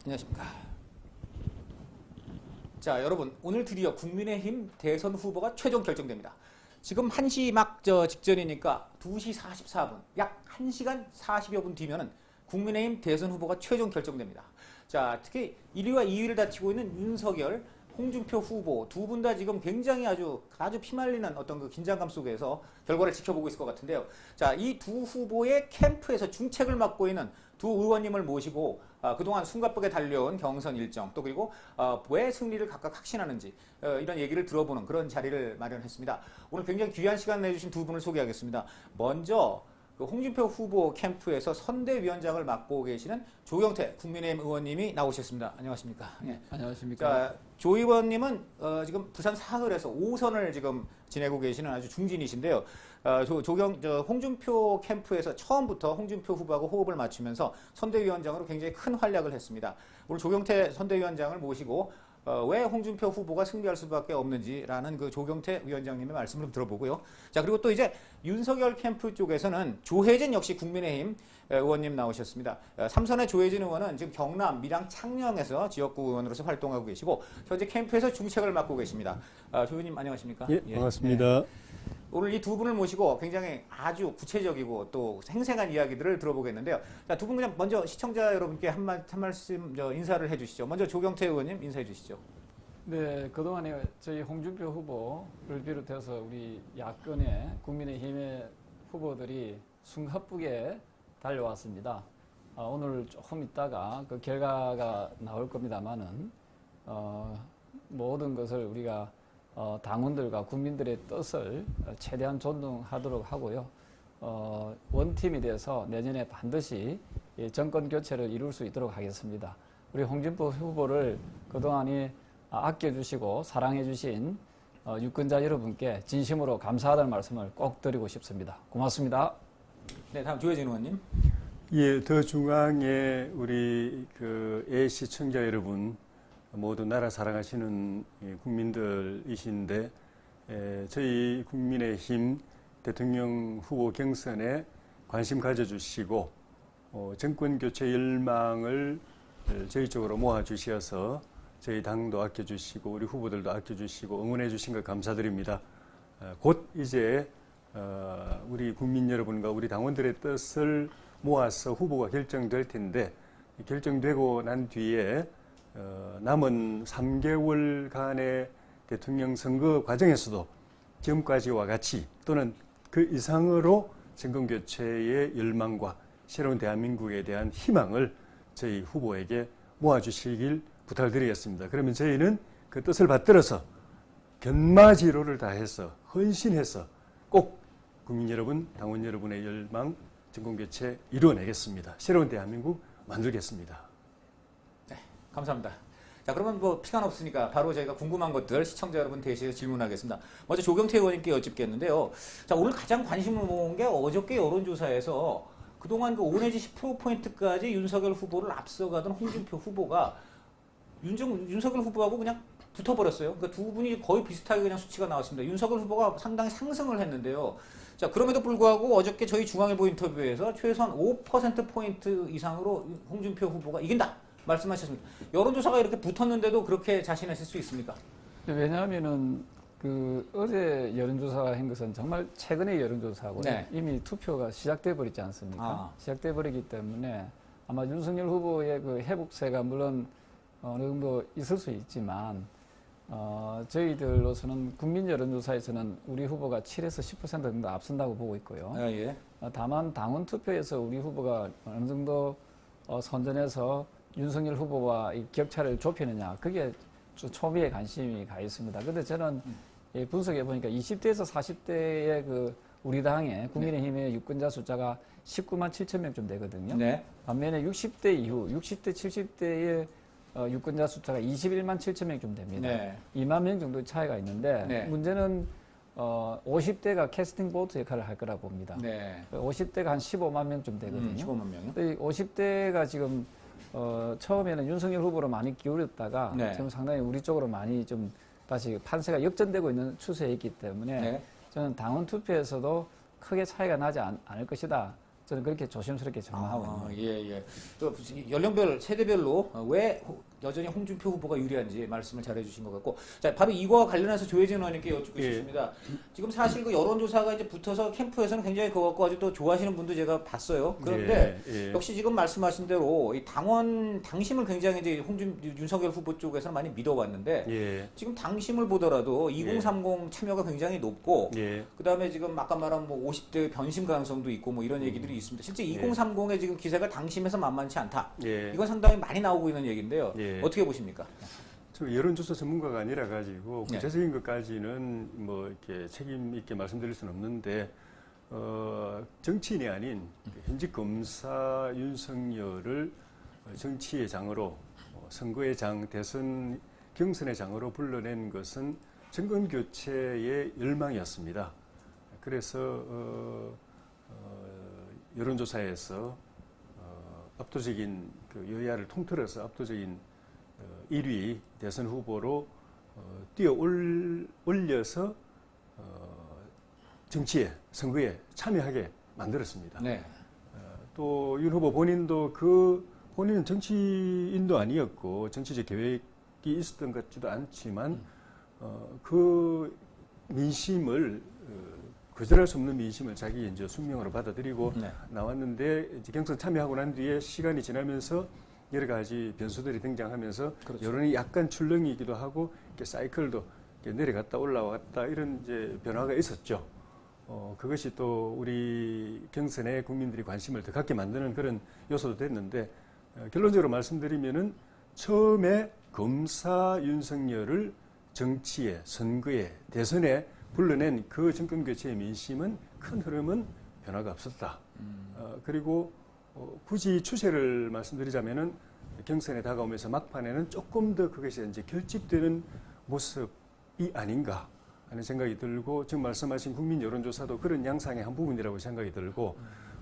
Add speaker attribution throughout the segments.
Speaker 1: 안녕하십니까. 자, 여러분, 오늘 드디어 국민의힘 대선 후보가 최종 결정됩니다. 지금 1시 막 직전이니까 2시 44분, 약 1시간 40여 분 뒤면은 국민의힘 대선 후보가 최종 결정됩니다. 자, 특히 1위와 2위를 다투고 있는 윤석열, 홍준표 후보 두 분 다 지금 굉장히 아주 피말리는 어떤 그 긴장감 속에서 결과를 지켜보고 있을 것 같은데요. 자, 이 두 후보의 캠프에서 중책을 맡고 있는 두 의원님을 모시고 그동안 숨가쁘게 달려온 경선 일정 또 그리고 왜 승리를 각각 확신하는지 이런 얘기를 들어보는 그런 자리를 마련했습니다. 오늘 굉장히 귀한 시간 내주신 두 분을 소개하겠습니다. 먼저 그 홍준표 후보 캠프에서 선대위원장을 맡고 계시는 조경태 국민의힘 의원님이 나오셨습니다. 안녕하십니까?
Speaker 2: 네, 안녕하십니까?
Speaker 1: 자, 조 의원님은 지금 부산 사흘에서 5선을 지금 지내고 계시는 아주 중진이신데요. 홍준표 캠프에서 처음부터 홍준표 후보하고 호흡을 맞추면서 선대위원장으로 굉장히 큰 활약을 했습니다. 오늘 조경태 선대위원장을 모시고 왜 홍준표 후보가 승리할 수밖에 없는지라는 그 조경태 위원장님의 말씀을 좀 들어보고요. 자, 그리고 또 이제 윤석열 캠프 쪽에서는 조혜진 역시 국민의힘 의원님 나오셨습니다. 3선의 조혜진 의원은 지금 경남, 밀양, 창녕에서 지역구 의원으로서 활동하고 계시고 현재 캠프에서 중책을 맡고 계십니다. 조 의원님 안녕하십니까?
Speaker 2: 예, 반갑습니다.
Speaker 1: 네. 오늘 이 두 분을 모시고 굉장히 아주 구체적이고 또 생생한 이야기들을 들어보겠는데요. 자, 두 분 그냥 먼저 시청자 여러분께 한 말씀 인사를 해주시죠. 먼저 조경태 의원님 인사해 주시죠.
Speaker 2: 네, 그동안에 저희 홍준표 후보를 비롯해서 우리 야권의 국민의힘의 후보들이 숨가쁘게 달려왔습니다. 오늘 조금 있다가 그 결과가 나올 겁니다만은 모든 것을 우리가 당원들과 국민들의 뜻을 최대한 존중하도록 하고요. 원팀이 돼서 내년에 반드시 정권 교체를 이룰 수 있도록 하겠습니다. 우리 홍준표 후보를 그동안이 아껴주시고 사랑해주신 유권자 여러분께 진심으로 감사하다는 말씀을 꼭 드리고 싶습니다. 고맙습니다.
Speaker 1: 네, 다음 조혜진 의원님.
Speaker 3: 예, 더 중앙에 우리 애 시청자 여러분 모두 나라 사랑하시는 국민들이신데 저희 국민의힘 대통령 후보 경선에 관심 가져주시고 정권 교체 열망을 저희 쪽으로 모아주셔서 저희 당도 아껴주시고 우리 후보들도 아껴주시고 응원해 주신 것 감사드립니다. 곧 이제 우리 국민 여러분과 우리 당원들의 뜻을 모아서 후보가 결정될 텐데 결정되고 난 뒤에 남은 3개월간의 대통령 선거 과정에서도 지금까지와 같이 또는 그 이상으로 정권교체의 열망과 새로운 대한민국에 대한 희망을 저희 후보에게 모아주시길 부탁드리겠습니다. 그러면 저희는 그 뜻을 받들어서 견마지로를 다해서 헌신해서 꼭 국민 여러분, 당원 여러분의 열망, 정권교체 이루어내겠습니다. 새로운 대한민국 만들겠습니다.
Speaker 1: 네, 감사합니다. 자, 그러면 뭐 시간 없으니까 바로 저희가 궁금한 것들 시청자 여러분 대신해서 질문하겠습니다. 먼저 조경태 의원님께 여쭙겠는데요. 자, 오늘 가장 관심을 모은 게 어저께 여론조사에서 그동안 그 5 내지 10%포인트까지 윤석열 후보를 앞서가던 홍준표 후보가 윤석열 후보하고 그냥 붙어버렸어요. 그러니까 두 분이 거의 비슷하게 그냥 수치가 나왔습니다. 윤석열 후보가 상당히 상승을 했는데요. 자, 그럼에도 불구하고 어저께 저희 중앙일보 인터뷰에서 최소한 5%포인트 이상으로 홍준표 후보가 이긴다 말씀하셨습니다. 여론조사가 이렇게 붙었는데도 그렇게 자신하실 수 있습니까?
Speaker 2: 왜냐하면은 어제 여론조사가 한 것은 정말 최근의 여론조사고
Speaker 1: 네.
Speaker 2: 이미 투표가 시작돼 버리지 않습니까? 시작돼 버리기 때문에 아마 윤석열 후보의 그 회복세가 물론 어느 정도 있을 수 있지만 저희들로서는 국민 여론조사에서는 우리 후보가 7에서 10% 정도 앞선다고 보고 있고요.
Speaker 1: 예.
Speaker 2: 다만 당원 투표에서 우리 후보가 어느 정도 선전해서 윤석열 후보와 이 격차를 좁히느냐, 그게 초미의 관심이 가 있습니다. 그런데 저는 분석해 보니까 20대에서 40대의 그 우리 당의 국민의힘의 유권자 숫자가 19만 7천 명쯤 되거든요.
Speaker 1: 네.
Speaker 2: 반면에 60대 이후, 60대, 70대의 유권자 숫자가 21만 7천 명쯤 됩니다.
Speaker 1: 네.
Speaker 2: 2만 명 정도 차이가 있는데
Speaker 1: 네.
Speaker 2: 문제는 50대가 캐스팅 보트 역할을 할 거라 봅니다.
Speaker 1: 네.
Speaker 2: 50대가 한 15만 명쯤 되거든요.
Speaker 1: 15만 명이요?
Speaker 2: 50대가 지금 처음에는 윤석열 후보로 많이 기울였다가
Speaker 1: 네.
Speaker 2: 지금 상당히 우리 쪽으로 많이 좀 다시 판세가 역전되고 있는 추세에 있기 때문에
Speaker 1: 네.
Speaker 2: 저는 당원 투표에서도 크게 차이가 나지 않을 것이다. 저는 그렇게 조심스럽게 전망하고 있는 거예요.
Speaker 1: 예, 예. 또 연령별, 세대별로 왜 여전히 홍준표 후보가 유리한지 말씀을 잘 해주신 것 같고, 자, 바로 이거와 관련해서 조혜진 의원님께 여쭙고
Speaker 3: 예.
Speaker 1: 싶습니다. 지금 사실 그 여론조사가 이제 붙어서 캠프에서는 굉장히 그거 갖고 아주 또 좋아하시는 분도 제가 봤어요. 그런데
Speaker 3: 예.
Speaker 1: 역시 지금 말씀하신 대로 이 당심을 굉장히 이제 윤석열 후보 쪽에서는 많이 믿어왔는데,
Speaker 3: 예.
Speaker 1: 지금 당심을 보더라도 2030 참여가 굉장히 높고,
Speaker 3: 예.
Speaker 1: 그다음에 지금 아까 말한 뭐 50대 변심 가능성도 있고 뭐 이런 얘기들이 있습니다. 실제 2030의 지금 기세가 당심에서 만만치 않다.
Speaker 3: 예.
Speaker 1: 이건 상당히 많이 나오고 있는 얘기인데요.
Speaker 3: 예.
Speaker 1: 어떻게 보십니까?
Speaker 3: 저 여론조사 전문가가 아니라 가지고
Speaker 1: 네.
Speaker 3: 구체적인 것까지는 뭐 이렇게 책임 있게 말씀드릴 수는 없는데, 정치인이 아닌 현직 검사 윤석열을 정치의 장으로, 선거의 장, 대선 경선의 장으로 불러낸 것은 정권 교체의 열망이었습니다. 그래서 여론조사에서 압도적인 그 여야를 통틀어서 압도적인 1위 대선 후보로 뛰어 올려서 정치에, 선거에 참여하게 만들었습니다.
Speaker 1: 네.
Speaker 3: 또 윤 후보 본인도 본인은 정치인도 아니었고 정치적 계획이 있었던 것 같지도 않지만 그 민심을 거절할 수 없는 민심을 자기 이제 숙명으로 받아들이고
Speaker 1: 네.
Speaker 3: 나왔는데, 이제 경선 참여하고 난 뒤에 시간이 지나면서 여러 가지 변수들이 등장하면서
Speaker 1: 그렇죠.
Speaker 3: 여론이 약간 출렁이기도 하고 이렇게 사이클도 이렇게 내려갔다 올라왔다 이런 이제 변화가 있었죠. 그것이 또 우리 경선에 국민들이 관심을 더 갖게 만드는 그런 요소도 됐는데, 결론적으로 말씀드리면은 처음에 검사 윤석열을 정치에, 선거에, 대선에 불러낸 그 정권 교체의 민심은 큰 흐름은 변화가 없었다. 그리고 굳이 추세를 말씀드리자면은 경선에 다가오면서 막판에는 조금 더 그것이 이제 결집되는 모습이 아닌가 하는 생각이 들고, 지금 말씀하신 국민 여론조사도 그런 양상의 한 부분이라고 생각이 들고,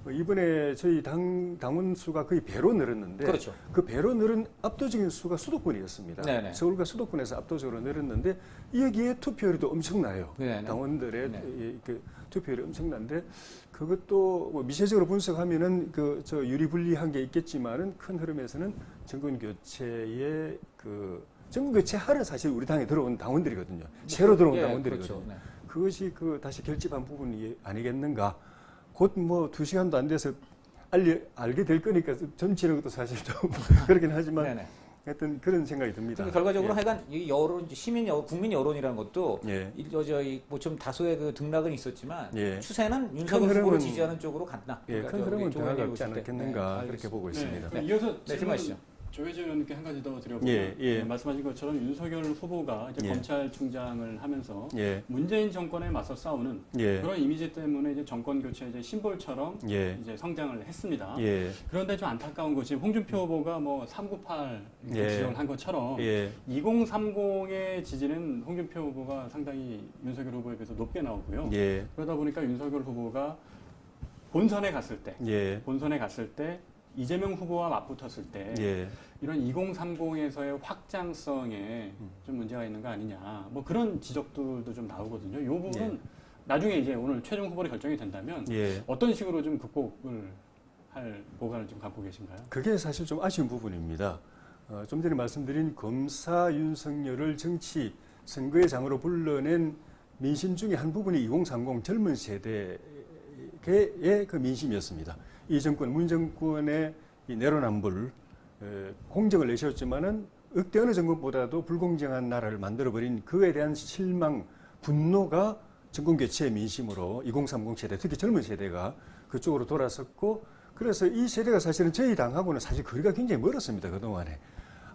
Speaker 3: 이번에 저희 당원 수가 거의 배로 늘었는데,
Speaker 1: 그렇죠.
Speaker 3: 그 배로 늘은 압도적인 수가 수도권이었습니다.
Speaker 1: 네네.
Speaker 3: 서울과 수도권에서 압도적으로 늘었는데, 여기에 투표율도 엄청나요.
Speaker 1: 네네.
Speaker 3: 당원들의
Speaker 1: 네.
Speaker 3: 그 투표율이 엄청난데, 그것도 뭐 미세적으로 분석하면은 저 유리불리한 게 있겠지만은 큰 흐름에서는 정권 교체의 정권 교체하러 사실 우리 당에 들어온 당원들이거든요. 새로 들어온
Speaker 1: 예,
Speaker 3: 당원들이거든요.
Speaker 1: 그렇죠. 네.
Speaker 3: 그것이 다시 결집한 부분이 아니겠는가. 곧 뭐 2시간도 안 돼서 알게 될 거니까 점치는 것도 사실 좀 그렇긴 하지만
Speaker 1: 네네.
Speaker 3: 하여튼 그런 생각이 듭니다.
Speaker 1: 근데 결과적으로
Speaker 3: 예.
Speaker 1: 하여간 이 국민 여론이라는 것도
Speaker 3: 예.
Speaker 1: 뭐 좀 다소의 그 등락은 있었지만
Speaker 3: 예.
Speaker 1: 추세는 윤석열 후보를
Speaker 3: 흐름은-
Speaker 1: 지지하는 쪽으로 갔나?
Speaker 3: 예,
Speaker 1: 그러니까
Speaker 3: 큰 흐름은
Speaker 1: 조
Speaker 3: 변화가
Speaker 1: 의원님이
Speaker 3: 없지
Speaker 1: 보실 때.
Speaker 3: 않았겠는가
Speaker 1: 네,
Speaker 3: 그렇게 보고 있습니다.
Speaker 4: 그럼 이어서
Speaker 1: 네, 질문하시죠.
Speaker 4: 조혜진 의원님께 한 가지 더 드려보면,
Speaker 3: 예.
Speaker 4: 말씀하신 것처럼 윤석열 후보가 이제
Speaker 3: 예.
Speaker 4: 검찰총장을 하면서
Speaker 3: 예.
Speaker 4: 문재인 정권에 맞서 싸우는
Speaker 3: 예.
Speaker 4: 그런 이미지 때문에 이제 정권 교체 이제 심볼처럼
Speaker 3: 예.
Speaker 4: 이제 성장을 했습니다.
Speaker 3: 예.
Speaker 4: 그런데 좀 안타까운 것이 홍준표 후보가 뭐 398
Speaker 3: 예.
Speaker 4: 지원을 한 것처럼
Speaker 3: 예.
Speaker 4: 2030의 지지는 홍준표 후보가 상당히 윤석열 후보에 비해서 높게 나오고요.
Speaker 3: 예.
Speaker 4: 그러다 보니까 윤석열 후보가 본선에 갔을 때 이재명 후보와 맞붙었을 때
Speaker 3: 예.
Speaker 4: 이런 2030에서의 확장성에 좀 문제가 있는 거 아니냐, 뭐 그런 지적들도 좀 나오거든요. 이 부분은
Speaker 3: 예.
Speaker 4: 나중에 이제 오늘 최종 후보로 결정이 된다면
Speaker 3: 예.
Speaker 4: 어떤 식으로 좀 극복을 할 보관을 좀 갖고 계신가요?
Speaker 3: 그게 사실 좀 아쉬운 부분입니다. 좀 전에 말씀드린 검사 윤석열을 정치 선거의 장으로 불러낸 민심 중에 한 부분이 2030 젊은 세대의 그 민심이었습니다. 이 정권, 문 정권의 이 내로남불, 공정을 내세웠지만은 역대 어느 정권보다도 불공정한 나라를 만들어버린 그에 대한 실망, 분노가 정권 교체의 민심으로 2030 세대, 특히 젊은 세대가 그쪽으로 돌아섰고, 그래서 이 세대가 사실은 저희 당하고는 사실 거리가 굉장히 멀었습니다. 그동안에.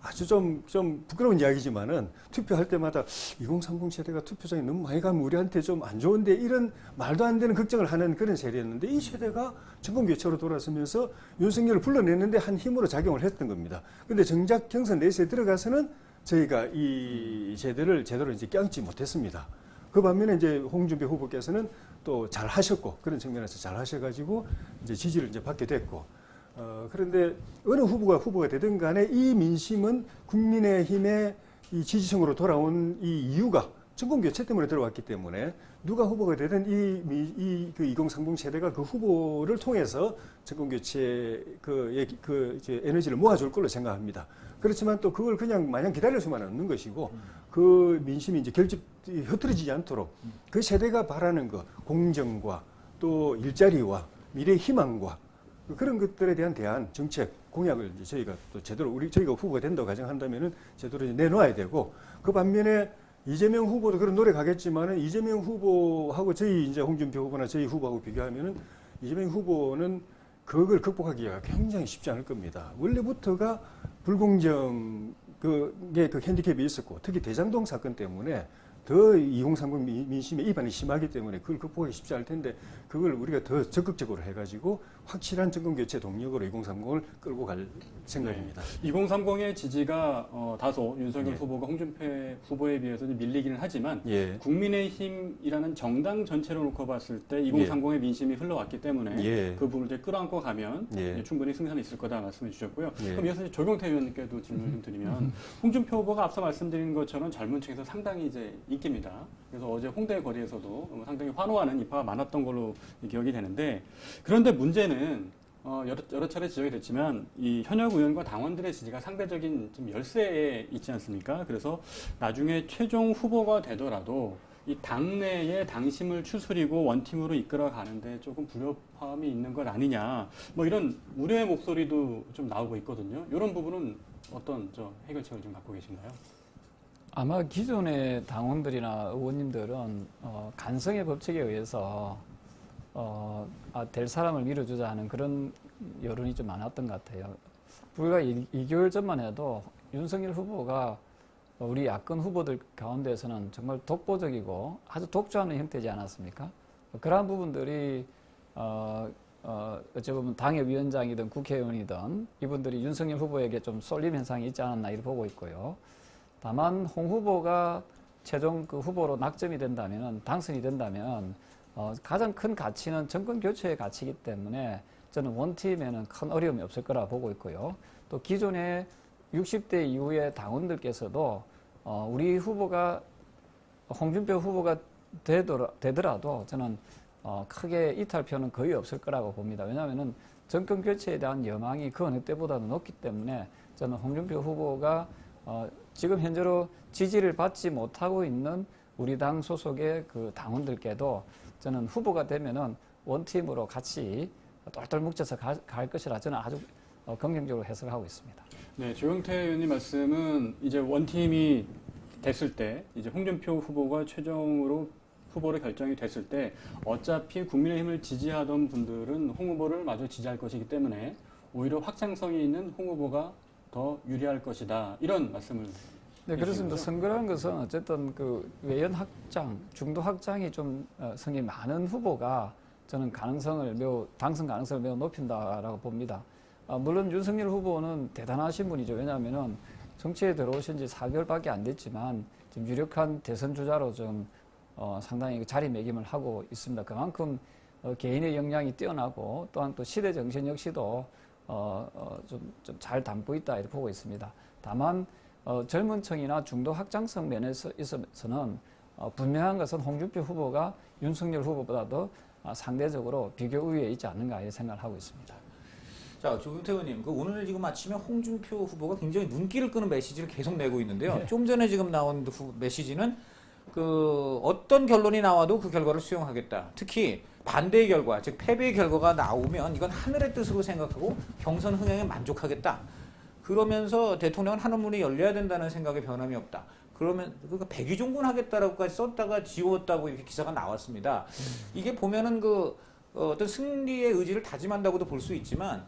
Speaker 3: 아주 좀 부끄러운 이야기지만은 투표할 때마다 2030 세대가 투표장에 너무 많이 가면 우리한테 좀 안 좋은데, 이런 말도 안 되는 걱정을 하는 그런 세대였는데, 이 세대가 정권 교체로 돌아서면서 윤석열을 불러내는데 한 힘으로 작용을 했던 겁니다. 근데 정작 경선 내세에 들어가서는 저희가 이 세대를 제대로 이제 껴안지 못했습니다. 그 반면에 이제 홍준표 후보께서는 또 잘 하셨고, 그런 측면에서 잘 하셔가지고 이제 지지를 이제 받게 됐고, 그런데 어느 후보가 되든 간에 이 민심은 국민의힘의 이 지지층으로 돌아온 이 이유가 정권 교체 때문에 들어왔기 때문에 누가 후보가 되든 그 2030 세대가 그 후보를 통해서 정권 교체 이제 에너지를 모아줄 걸로 생각합니다. 그렇지만 또 그걸 그냥 마냥 기다릴 수만 없는 것이고 그 민심이 이제 흐트러지지 않도록 그 세대가 바라는 거 공정과 또 일자리와 미래의 희망과 그런 것들에 대한 대안, 정책, 공약을 이제 저희가 또 제대로 저희가 후보가 된다고 가정한다면은 제대로 이제 내놓아야 되고 그 반면에 이재명 후보도 그런 노력하겠지만은 이재명 후보하고 저희 이제 홍준표 후보나 저희 후보하고 비교하면은 이재명 후보는 그걸 극복하기가 굉장히 쉽지 않을 겁니다. 원래부터가 불공정 그 핸디캡이 있었고 특히 대장동 사건 때문에 더 2030 민심의 이반이 심하기 때문에 그걸 극복하기 쉽지 않을 텐데 그걸 우리가 더 적극적으로 해가지고 확실한 정권교체 동력으로 2030을 끌고 갈 생각입니다.
Speaker 4: 2030의 지지가 다소 윤석열 후보가 홍준표 후보에 비해서 좀 밀리기는 하지만 국민의힘이라는 정당 전체로 놓고 봤을 때 2030의 민심이 흘러왔기 때문에 그 부분을 이제 끌어안고 가면 충분히 승산이 있을 거다 말씀해 주셨고요. 그럼 이어서 조경태 의원님께도 질문을 좀 드리면 홍준표 후보가 앞서 말씀드린 것처럼 젊은 층에서 상당히 이제 인기입니다. 그래서 어제 홍대 거리에서도 상당히 환호하는 입하가 많았던 걸로 기억이 되는데 그런데 문제는 여러 차례 지적이 됐지만 이 현역 의원과 당원들의 지지가 상대적인 좀 열세에 있지 않습니까? 그래서 나중에 최종 후보가 되더라도 이 당내의 당심을 추스리고 원팀으로 이끌어 가는데 조금 불협화음이 있는 것 아니냐 뭐 이런 우려의 목소리도 좀 나오고 있거든요. 이런 부분은 어떤 해결책을 좀 갖고 계신가요?
Speaker 2: 아마 기존의 당원들이나 의원님들은 간성의 법칙에 의해서 될 사람을 밀어주자 하는 그런 여론이 좀 많았던 것 같아요. 불과 2개월 전만 해도 윤석열 후보가 우리 야권 후보들 가운데서는 정말 독보적이고 아주 독주하는 형태지 않았습니까? 그러한 부분들이 어찌 보면 당협위원장이든 국회의원이든 이분들이 윤석열 후보에게 좀 쏠림 현상이 있지 않았나 이렇게 보고 있고요. 다만 홍 후보가 최종 그 후보로 낙점이 된다면 당선이 된다면 가장 큰 가치는 정권 교체의 가치이기 때문에 저는 원팀에는 큰 어려움이 없을 거라 보고 있고요. 또 기존의 60대 이후의 당원들께서도 우리 후보가 홍준표 후보가 되더라도 저는 크게 이탈표는 거의 없을 거라고 봅니다. 왜냐하면은 정권 교체에 대한 여망이 그 어느 때보다도 높기 때문에 저는 홍준표 후보가 지금 현재로 지지를 받지 못하고 있는 우리 당 소속의 그 당원들께도 저는 후보가 되면은 원팀으로 같이 똘똘 뭉쳐서 갈 것이라 저는 아주 긍정적으로 해석하고 있습니다.
Speaker 4: 네, 조경태 의원님 말씀은 이제 원팀이 됐을 때 이제 홍준표 후보가 최종으로 후보로 결정이 됐을 때 어차피 국민의힘을 지지하던 분들은 홍 후보를 마저 지지할 것이기 때문에 오히려 확장성이 있는 홍 후보가 더 유리할 것이다. 이런 말씀을
Speaker 2: 네, 그렇습니다. 선거라는 것은 어쨌든 그 외연 확장, 중도 확장이 좀 성이 많은 후보가 저는 당선 가능성을 매우 높인다라고 봅니다. 물론 윤석열 후보는 대단하신 분이죠. 왜냐하면은 정치에 들어오신 지 4개월밖에 안 됐지만 좀 유력한 대선 주자로 좀 상당히 자리매김을 하고 있습니다. 그만큼 개인의 역량이 뛰어나고 또한 또 시대 정신 역시도 좀 잘 담고 있다 이렇게 보고 있습니다. 다만 젊은 층이나 중도 확장성 면에서 있어서는 분명한 것은 홍준표 후보가 윤석열 후보보다도 상대적으로 비교 우위에 있지 않는가 이렇게 생각을 하고 있습니다.
Speaker 1: 자, 조경태 의원님, 오늘 지금 아침에 홍준표 후보가 굉장히 눈길을 끄는 메시지를 계속 내고 있는데요. 좀 전에 지금 나온 메시지는 어떤 결론이 나와도 그 결과를 수용하겠다. 특히 반대의 결과, 즉 패배의 결과가 나오면 이건 하늘의 뜻으로 생각하고 경선 흥행에 만족하겠다. 그러면서 대통령은 한원문이 열려야 된다는 생각에 변함이 없다. 그러면 백의종군 하겠다라고까지 썼다가 지웠다고 이렇게 기사가 나왔습니다. 이게 보면은 어떤 승리의 의지를 다짐한다고도 볼 수 있지만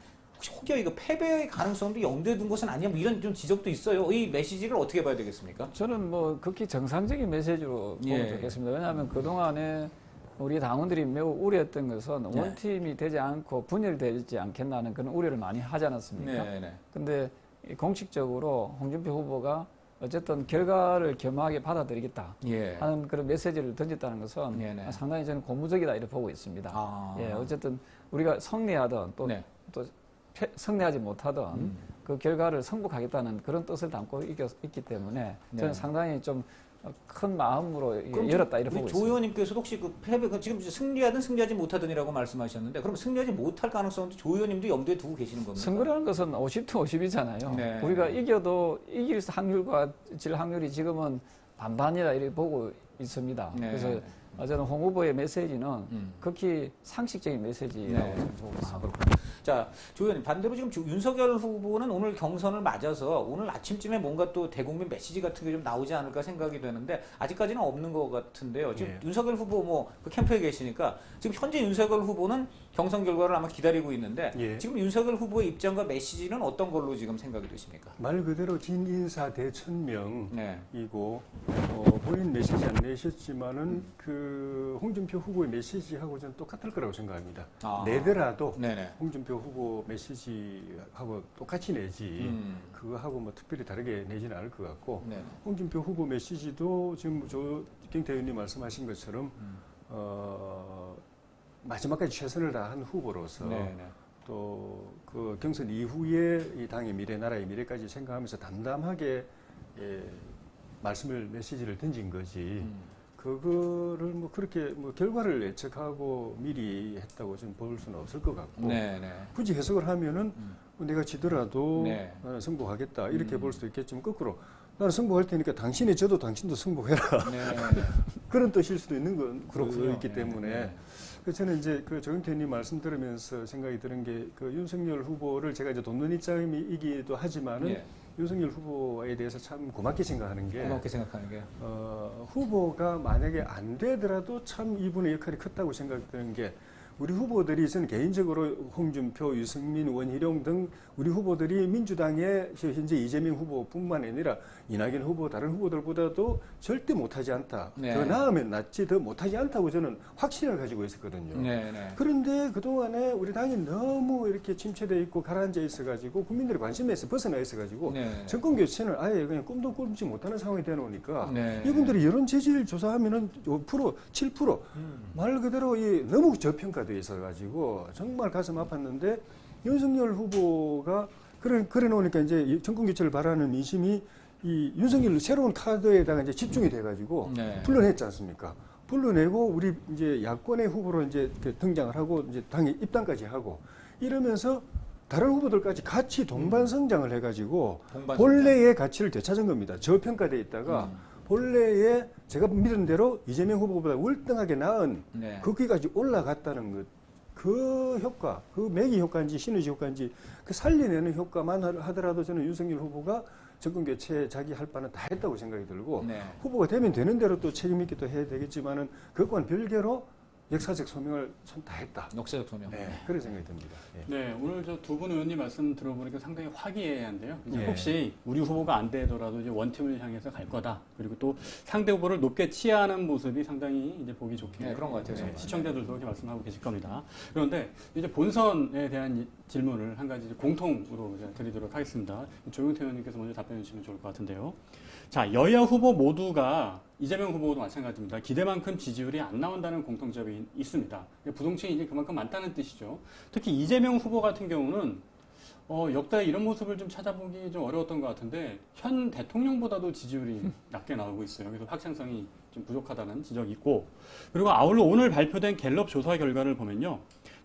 Speaker 1: 혹여 이거 패배의 가능성도 염두에 둔 것은 아니냐 뭐 이런 좀 지적도 있어요. 이 메시지를 어떻게 봐야 되겠습니까?
Speaker 2: 저는 극히 정상적인 메시지로 보면 좋겠습니다. 왜냐하면 그동안에 우리 당원들이 매우 우려했던 것은 원팀이 되지 않고 분열되지 않겠나는 그런 우려를 많이 하지 않았습니까? 근데 공식적으로 홍준표 후보가 어쨌든 결과를 겸허하게 받아들이겠다 하는 그런 메시지를 던졌다는 것은 상당히 저는 고무적이다 이렇게 보고 있습니다. 어쨌든 우리가 승리하든 또 승리하지 못하든 그 결과를 승복하겠다는 그런 뜻을 담고 있기 때문에 저는 상당히 좀 큰 마음으로
Speaker 1: 그럼
Speaker 2: 열었다 이렇게
Speaker 1: 우리
Speaker 2: 보고
Speaker 1: 조
Speaker 2: 있습니다.
Speaker 1: 의원님께서도 혹시 그 패배 지금 승리하든 승리하지 못하든이라고 말씀하셨는데 그럼 승리하지 못할 가능성도 조 의원님도 염두에 두고 계시는 겁니까?
Speaker 2: 선거라는 것은 50대 50이잖아요.
Speaker 1: 네.
Speaker 2: 우리가 이겨도 이길 확률과 질 확률이 지금은 반반이라 이렇게 보고 있습니다.
Speaker 1: 네.
Speaker 2: 그래서 저는 홍 후보의 메시지는 극히 상식적인 메시지라고
Speaker 1: 네.
Speaker 2: 보고 있습니다.
Speaker 1: 자, 조 의원님 반대로 지금 윤석열 후보는 오늘 경선을 맞아서 오늘 아침쯤에 뭔가 또 대국민 메시지 같은 게 좀 나오지 않을까 생각이 되는데 아직까지는 없는 것 같은데요. 지금
Speaker 3: 예.
Speaker 1: 윤석열 후보 뭐 그 캠프에 계시니까 지금 현재 윤석열 후보는 경선 결과를 아마 기다리고 있는데
Speaker 3: 예.
Speaker 1: 지금 윤석열 후보의 입장과 메시지는 어떤 걸로 지금 생각이 되십니까?
Speaker 3: 말 그대로 진인사 대천명이고
Speaker 1: 네.
Speaker 3: 본인 메시지 안 내셨지만은 그 홍준표 후보의 메시지하고 저는 똑같을 거라고 생각합니다.
Speaker 1: 아.
Speaker 3: 내더라도
Speaker 1: 네네.
Speaker 3: 홍준표 후보 메시지하고 똑같이 내지 그거하고 뭐 특별히 다르게 내지는 않을 것 같고
Speaker 1: 네.
Speaker 3: 홍준표 후보 메시지도 지금 조경태 의원님 말씀하신 것처럼 마지막까지 최선을 다한 후보로서
Speaker 1: 네네.
Speaker 3: 또 그 경선 이후에 이 당의 미래, 나라의 미래까지 생각하면서 담담하게 말씀을 메시지를 던진 거지. 그거를 뭐 그렇게 뭐 결과를 예측하고 미리 했다고 저는 볼 수는 없을 것 같고
Speaker 1: 네네.
Speaker 3: 굳이 해석을 하면은 내가 지더라도
Speaker 1: 네.
Speaker 3: 나는 승복하겠다 이렇게 볼 수도 있겠지만 거꾸로 나는 승복할 테니까 당신이 져도 당신도 승복해라
Speaker 1: 네.
Speaker 3: 그런 뜻일 수도 있는 건
Speaker 1: 그렇군요.
Speaker 3: 있기 때문에
Speaker 1: 네.
Speaker 3: 그래서 저는 이제 그 조경태 의원님 말씀 들으면서 생각이 드는 게 그 윤석열 후보를 제가 이제 돕는 입장이기도 하지만은
Speaker 1: 예.
Speaker 3: 윤석열 후보에 대해서 참 고맙게 생각하는 게
Speaker 1: 고맙게 생각하는 게.
Speaker 3: 후보가 만약에 안 되더라도 참 이분의 역할이 컸다고 생각되는 게 우리 후보들이 저는 개인적으로 홍준표, 유승민, 원희룡 등 우리 후보들이 민주당의 현재 이재명 후보뿐만 아니라 이낙연 후보, 다른 후보들보다도 절대 못하지 않다.
Speaker 1: 네.
Speaker 3: 더 나으면 낫지 더 못하지 않다고 저는 확신을 가지고 있었거든요.
Speaker 1: 네네.
Speaker 3: 그런데 그동안에 우리 당이 너무 이렇게 침체되어 있고 가라앉아 있어가지고 국민들의 관심에서 벗어나 있어가지고
Speaker 1: 네.
Speaker 3: 정권 교체는 아예 그냥 꿈도 꾸지 못하는 상황이 되어놓으니까
Speaker 1: 네.
Speaker 3: 이분들이 여론 지지율 조사하면은 5%, 7% 말 그대로 너무 저평가되어 있어가지고 정말 가슴 아팠는데 윤석열 후보가 그래 놓으니까 이제 정권 교체를 바라는 민심이 이 윤석열 새로운 카드에다가 이제 집중이 돼가지고
Speaker 1: 네.
Speaker 3: 불러냈지 않습니까? 불러내고 우리 이제 야권의 후보로 이제 등장을 하고 이제 당에 입당까지 하고 이러면서 다른 후보들까지 같이 동반 성장을 해가지고
Speaker 1: 동반
Speaker 3: 본래의 가치를 되찾은 겁니다. 저평가돼 있다가 본래의 제가 믿은 대로 이재명 후보보다 월등하게 나은
Speaker 1: 네.
Speaker 3: 거기까지 올라갔다는 것. 그 효과, 그 매기 효과인지 시너지 효과인지 그 살려내는 효과만 하더라도 저는 윤석열 후보가 정권 교체 자기 할 바는 다 했다고 생각이 들고
Speaker 1: 네.
Speaker 3: 후보가 되면 되는 대로 또 책임 있게 또 해야 되겠지만은 그것과는 별개로 역사적 소명을 참 다 했다.
Speaker 1: 역사적 소명.
Speaker 3: 네, 그런 생각이 듭니다. 예.
Speaker 4: 네, 오늘 저 두 분 의원님 말씀 들어보니까 상당히 화기애애한데요. 이제
Speaker 3: 예.
Speaker 4: 혹시 우리 후보가 안 되더라도 이제 원팀을 향해서 갈 거다. 그리고 또 상대 후보를 높게 치하하는 모습이 상당히 이제 보기 좋게
Speaker 1: 네, 그런 것 같아요, 정말.
Speaker 4: 시청자들도 그렇게 말씀하고 계실 겁니다. 그런데 이제 본선에 대한 질문을 한 가지 공통으로 이제 드리도록 하겠습니다. 조경태 의원님께서 먼저 답변해 주시면 좋을 것 같은데요. 자, 여야 후보 모두가 이재명 후보도 마찬가지입니다. 기대만큼 지지율이 안 나온다는 공통점이 있습니다. 부동층이 이제 그만큼 많다는 뜻이죠. 특히 이재명 후보 같은 경우는 역대 이런 모습을 좀 찾아보기 좀 어려웠던 것 같은데 현 대통령보다도 지지율이 낮게 나오고 있어요. 그래서 확장성이 좀 부족하다는 지적이 있고 그리고 아울러 오늘 발표된 갤럽 조사 결과를 보면요.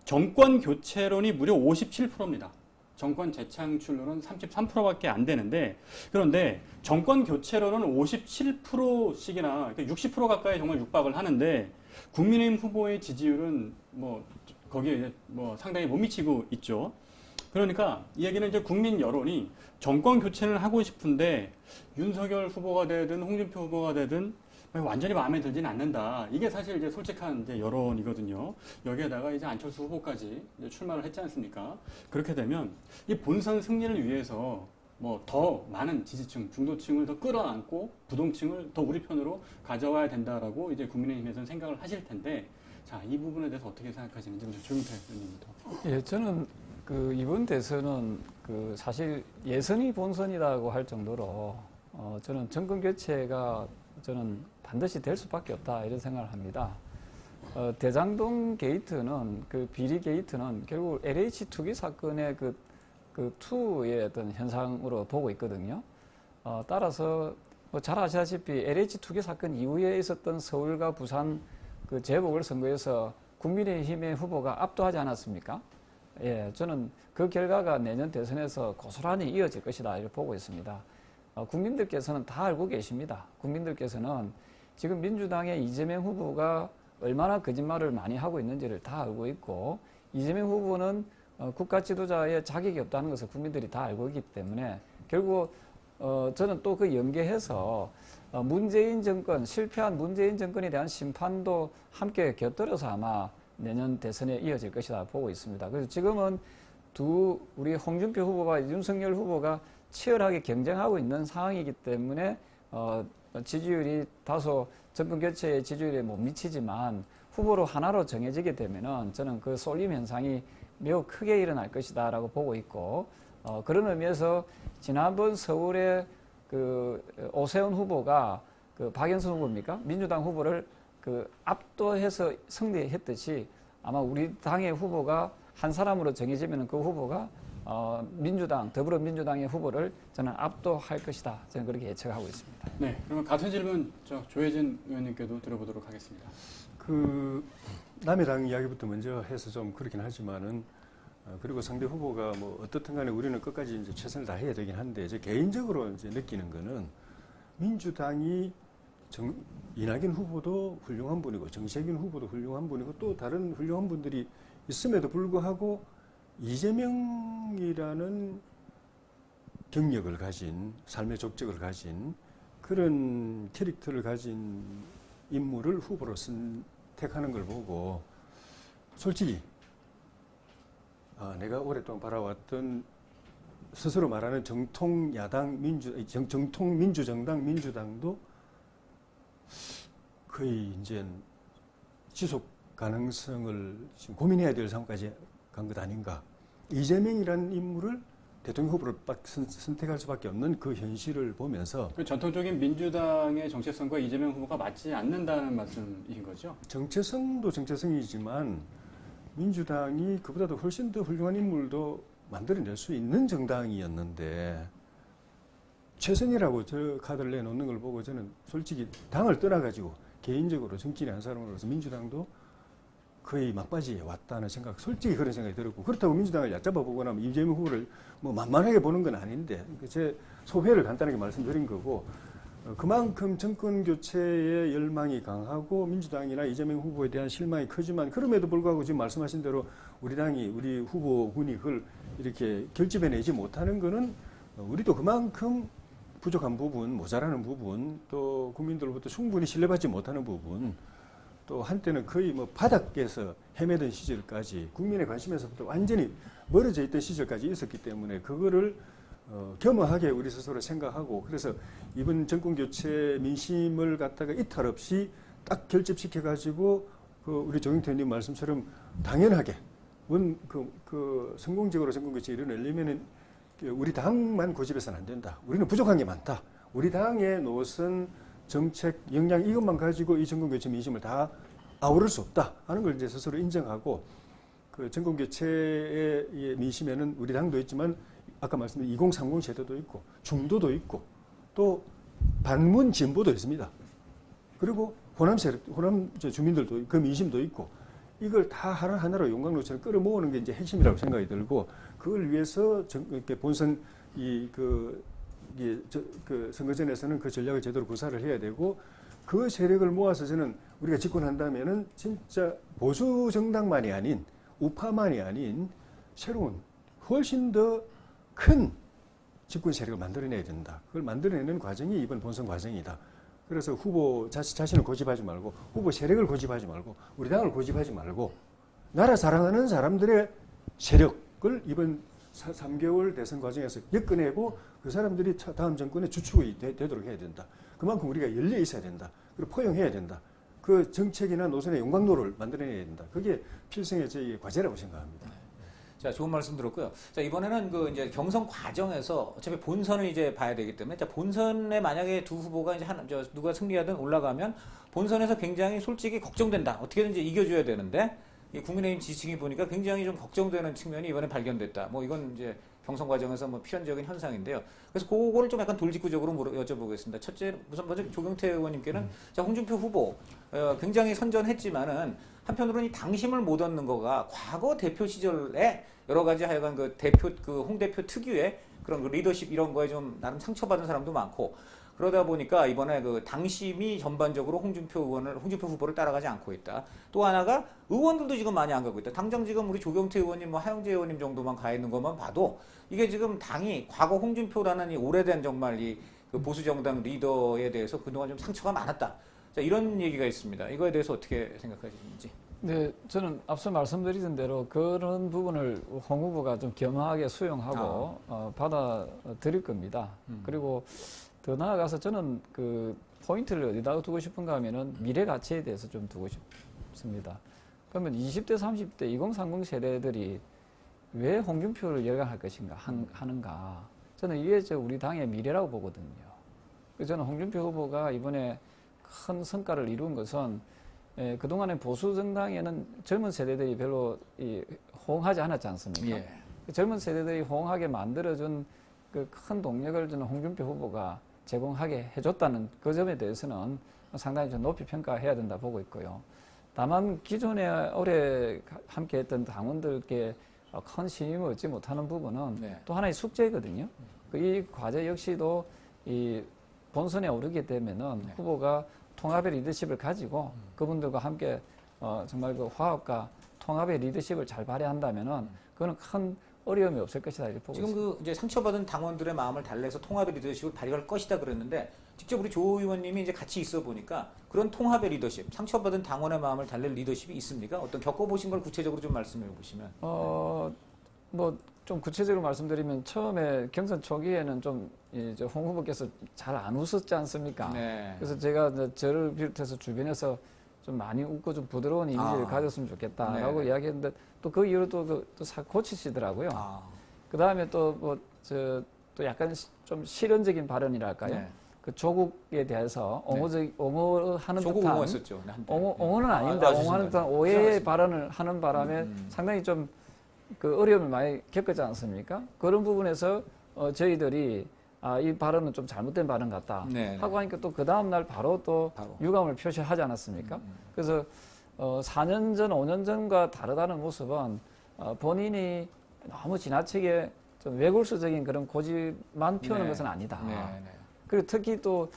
Speaker 4: 정권 교체론이 무려 57%입니다. 정권 재창출론은 33%밖에 안 되는데 그런데 정권 교체론은 57%씩이나 60% 가까이 정말 육박을 하는데 국민의힘 후보의 지지율은 뭐 거기에 뭐 상당히 못 미치고 있죠. 그러니까 이 얘기는 이제 국민 여론이 정권 교체를 하고 싶은데 윤석열 후보가 되든 홍준표 후보가 되든 완전히 마음에 들지는 않는다. 이게 사실 이제 솔직한 이제 여론이거든요. 여기에다가 이제 안철수 후보까지 이제 출마를 했지 않습니까? 그렇게 되면 이 본선 승리를 위해서 뭐 더 많은 지지층, 중도층을 더 끌어안고 부동층을 더 우리 편으로 가져와야 된다라고 이제 국민의힘에서는 생각을 하실 텐데, 자, 이 부분에 대해서 어떻게 생각하시는지 우리 조경태 의원님부터.
Speaker 2: 예, 저는 그 이번 대선은 그 사실 예선이 본선이라고 할 정도로 저는 정권 교체가 저는 반드시 될 수밖에 없다 이런 생각을 합니다. 대장동 게이트는 그 비리 게이트는 결국 LH 투기 사건의 그 투의 어떤 현상으로 보고 있거든요. 따라서 뭐 잘 아시다시피 LH 투기 사건 이후에 있었던 서울과 부산 그 재보궐선거에서 국민의힘의 후보가 압도하지 않았습니까? 예, 저는 그 결과가 내년 대선에서 고스란히 이어질 것이다 이렇게 보고 있습니다. 국민들께서는 다 알고 계십니다. 국민들께서는 지금 민주당의 이재명 후보가 얼마나 거짓말을 많이 하고 있는지를 다 알고 있고, 이재명 후보는 국가 지도자의 자격이 없다는 것을 국민들이 다 알고 있기 때문에 결국 저는 또 그 연계해서 문재인 정권, 실패한 문재인 정권에 대한 심판도 함께 곁들여서 아마 내년 대선에 이어질 것이다 보고 있습니다. 그래서 지금은 우리 홍준표 후보와 윤석열 후보가 치열하게 경쟁하고 있는 상황이기 때문에 지지율이 다소 정권 교체의 지지율에 못 미치지만 후보로 하나로 정해지게 되면은 저는 그 쏠림 현상이 매우 크게 일어날 것이다라고 보고 있고, 그런 의미에서 지난번 서울에 그 오세훈 후보가 그 박영선 후보입니까? 민주당 후보를 그 압도해서 승리했듯이 아마 우리 당의 후보가 한 사람으로 정해지면 그 후보가 민주당, 더불어민주당의 후보를 저는 압도할 것이다. 저는 그렇게 예측하고 있습니다.
Speaker 4: 네, 그러면 같은 질문 조혜진 의원님께도 들어보도록 하겠습니다.
Speaker 3: 그 남의 당 이야기부터 먼저 해서 좀 그렇긴 하지만은 그리고 상대 후보가 뭐 어떻든 간에 우리는 끝까지 이제 최선을 다해야 되긴 한데, 제 개인적으로 이제 느끼는 거는 민주당이 이낙연 후보도 훌륭한 분이고 정세균 후보도 훌륭한 분이고 또 다른 훌륭한 분들이 있음에도 불구하고 이재명이라는 경력을 가진, 삶의 족적을 가진 그런 캐릭터를 가진 인물을 후보로 선택하는 걸 보고 솔직히 내가 오랫동안 바라왔던 스스로 말하는 정통 민주정당 민주당도 거의 이제 지속 가능성을 지금 고민해야 될 상황까지 간 것 아닌가. 이재명이라는 인물을 대통령 후보로 선택할 수밖에 없는 그 현실을 보면서,
Speaker 4: 그 전통적인 민주당의 정체성과 이재명 후보가 맞지 않는다는 말씀이신 거죠?
Speaker 3: 정체성도 정체성이지만 민주당이 그보다도 훨씬 더 훌륭한 인물도 만들어낼 수 있는 정당이었는데 최선이라고 저 카드를 내놓는 걸 보고 저는 솔직히 당을 떠나가지고 개인적으로 정치인의 한 사람으로서 민주당도 거의 막바지에 왔다는 생각, 솔직히 그런 생각이 들었고, 그렇다고 민주당을 얕잡아 보거나 이재명 후보를 뭐 만만하게 보는 건 아닌데 제 소회를 간단하게 말씀드린 거고, 그만큼 정권 교체의 열망이 강하고 민주당이나 이재명 후보에 대한 실망이 크지만 그럼에도 불구하고 지금 말씀하신 대로 우리 당이, 우리 후보군이 그걸 이렇게 결집해내지 못하는 거는 우리도 그만큼 부족한 부분, 모자라는 부분, 또 국민들로부터 충분히 신뢰받지 못하는 부분, 또 한때는 거의 뭐 바닥에서 헤매던 시절까지 국민의 관심에서부터 완전히 멀어져 있던 시절까지 있었기 때문에 그거를 겸허하게 우리 스스로 생각하고, 그래서 이번 정권 교체 민심을 갖다가 이탈 없이 딱 결집시켜가지고 우리 조경태 의원님 말씀처럼 당연하게 성공적으로 정권 교체 이뤄내려면은 우리 당만 고집해서는 안 된다. 우리는 부족한 게 많다. 우리 당의 노선, 정책, 역량 이것만 가지고 이 정권 교체 민심을 다 아우를 수 없다 하는 걸 이제 스스로 인정하고, 그 정권 교체의 민심에는 우리 당도 있지만 아까 말씀드린 2030 세대도 있고 중도도 있고 또 반문 진보도 있습니다. 그리고 호남 주민들도 그 민심도 있고, 이걸 다 하나로 용광로처럼 끌어모으는 게 이제 핵심이라고 생각이 들고, 그걸 위해서 이렇게 본선 선거전에서는 그 전략을 제대로 구사를 해야 되고, 그 세력을 모아서 저는 우리가 집권한다면은 진짜 보수 정당만이 아닌, 우파만이 아닌 새로운 훨씬 더 큰 집권 세력을 만들어내야 된다. 그걸 만들어내는 과정이 이번 본선 과정이다. 그래서 후보 자신을 고집하지 말고, 후보 세력을 고집하지 말고, 우리 당을 고집하지 말고, 나라 사랑하는 사람들의 세력을 이번 3개월 대선 과정에서 엮어내고 그 사람들이 다음 정권의 주축이 되도록 해야 된다. 그만큼 우리가 열려 있어야 된다. 그리고 포용해야 된다. 그 정책이나 노선의 용광로를 만들어내야 된다. 그게 필승의 저희 과제라고 생각합니다.
Speaker 1: 자, 좋은 말씀 들었고요. 자, 이번에는 그 이제 경선 과정에서 어차피 본선을 이제 봐야 되기 때문에, 자, 본선에 만약에 두 후보가 이제 누가 승리하든 올라가면 본선에서 굉장히 솔직히 걱정된다. 어떻게든지 이겨줘야 되는데, 이 국민의힘 지지층이 보니까 굉장히 좀 걱정되는 측면이 이번에 발견됐다. 뭐 이건 이제 경선 과정에서 뭐 필연적인 현상인데요. 그래서 그거를 좀 약간 돌직구적으로 여쭤보겠습니다. 첫째, 우선 먼저 조경태 의원님께는 자, 홍준표 후보 굉장히 선전했지만은 한편으로는 이 당심을 못 얻는 거가 과거 대표 시절에 여러 가지 하여간 그 대표 그 홍 대표 특유의 그런 그 리더십 이런 거에 좀 나름 상처받은 사람도 많고 그러다 보니까 이번에 그 당심이 전반적으로 홍준표 후보를 따라가지 않고 있다. 또 하나가 의원들도 지금 많이 안 가고 있다. 당장 지금 우리 조경태 의원님, 뭐 하영재 의원님 정도만 가 있는 것만 봐도 이게 지금 당이 과거 홍준표라는 이 오래된 정말 그 보수 정당 리더에 대해서 그동안 좀 상처가 많았다. 자, 이런 얘기가 있습니다. 이거에 대해서 어떻게 생각하시는지?
Speaker 2: 네, 저는 앞서 말씀드린 대로 그런 부분을 홍 후보가 좀 겸허하게 수용하고 받아들일 겁니다. 그리고 더 나아가서 저는 그 포인트를 어디다가 두고 싶은가 하면은 미래 가치에 대해서 좀 두고 싶습니다. 그러면 20대, 30대, 2030 세대들이 왜 홍준표를 열강할 것인가 하는가. 저는 이게 우리 당의 미래라고 보거든요. 그래서 저는 홍준표 후보가 이번에 큰 성과를 이룬 것은 그동안의 보수 정당에는 젊은 세대들이 별로 호응하지 않았지 않습니까?
Speaker 1: 예.
Speaker 2: 그 젊은 세대들이 호응하게 만들어준 그 큰 동력을 저는 홍준표 후보가 제공하게 해줬다는 그 점에 대해서는 상당히 좀 높이 평가해야 된다 보고 있고요. 다만 기존에 오래 함께했던 당원들께 큰 신임을 얻지 못하는 부분은
Speaker 1: 네.
Speaker 2: 또 하나의 숙제거든요. 이 과제 역시도 이 본선에 오르게 되면은
Speaker 1: 네.
Speaker 2: 후보가 통합의 리더십을 가지고 그분들과 함께 정말 그 화합과 통합의 리더십을 잘 발휘한다면은 그거는 큰 어려움이 없을 것이다 이렇게 보고
Speaker 1: 지금
Speaker 2: 있습니다.
Speaker 1: 그 이제 상처받은 당원들의 마음을 달래서 통합의 리더십을 발휘할 것이다 그랬는데 직접 우리 조 의원님이 이제 같이 있어 보니까 그런 통합의 리더십, 상처받은 당원의 마음을 달랠 리더십이 있습니까? 어떤 겪어보신 걸 구체적으로 좀 말씀해 보시면.
Speaker 2: 뭐 좀 구체적으로 말씀드리면 처음에 경선 초기에는 좀 이제 홍 후보께서 잘 안 웃었지 않습니까?
Speaker 1: 네.
Speaker 2: 그래서 제가 저를 비롯해서 주변에서 좀 많이 웃고 좀 부드러운 이미지를 가졌으면 좋겠다라고
Speaker 1: 네.
Speaker 2: 이야기했는데 또 그 이후로 또 고치시더라고요. 그 다음에 또 또 약간 좀 실현적인 발언이랄까요?
Speaker 1: 네.
Speaker 2: 그 조국에 대해서 옹호하는
Speaker 1: 조국
Speaker 2: 듯한
Speaker 1: 옹호했었죠. 한때.
Speaker 2: 옹호는 아닌데 옹호하는 듯한 오해의 발언을 하는 바람에 상당히 좀 그 어려움을 많이 겪었지 않습니까? 그런 부분에서 저희들이 이 발언은 좀 잘못된 발언 같다
Speaker 1: 네,
Speaker 2: 하고 하니까 또 그 다음날 바로 유감을 표시하지 않았습니까? 그래서 4년 전, 5년 전과 다르다는 모습은 본인이 너무 지나치게 좀 외골수적인 그런 고집만 피우는 것은 아니다. 그리고 특히 또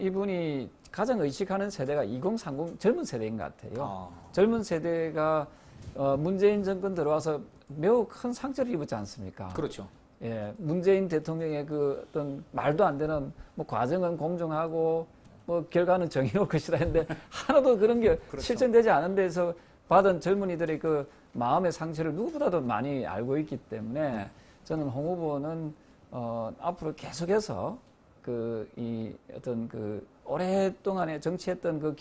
Speaker 2: 이분이 가장 의식하는 세대가 2030 젊은 세대인 것 같아요. 젊은 세대가 문재인 정권 들어와서 매우 큰 상처를 입었지 않습니까?
Speaker 1: 그렇죠.
Speaker 2: 예, 문재인 대통령의 그 어떤 말도 안 되는 뭐 과정은 공정하고 뭐 결과는 정의로울 것이다 했는데 하나도 그런 게
Speaker 1: 그렇죠.
Speaker 2: 실천되지 않은 데서 받은 젊은이들의 그 마음의 상처를 누구보다도 많이 알고 있기 때문에 저는 홍 후보는 앞으로 계속해서 이 어떤 그 오랫동안에 정치했던 그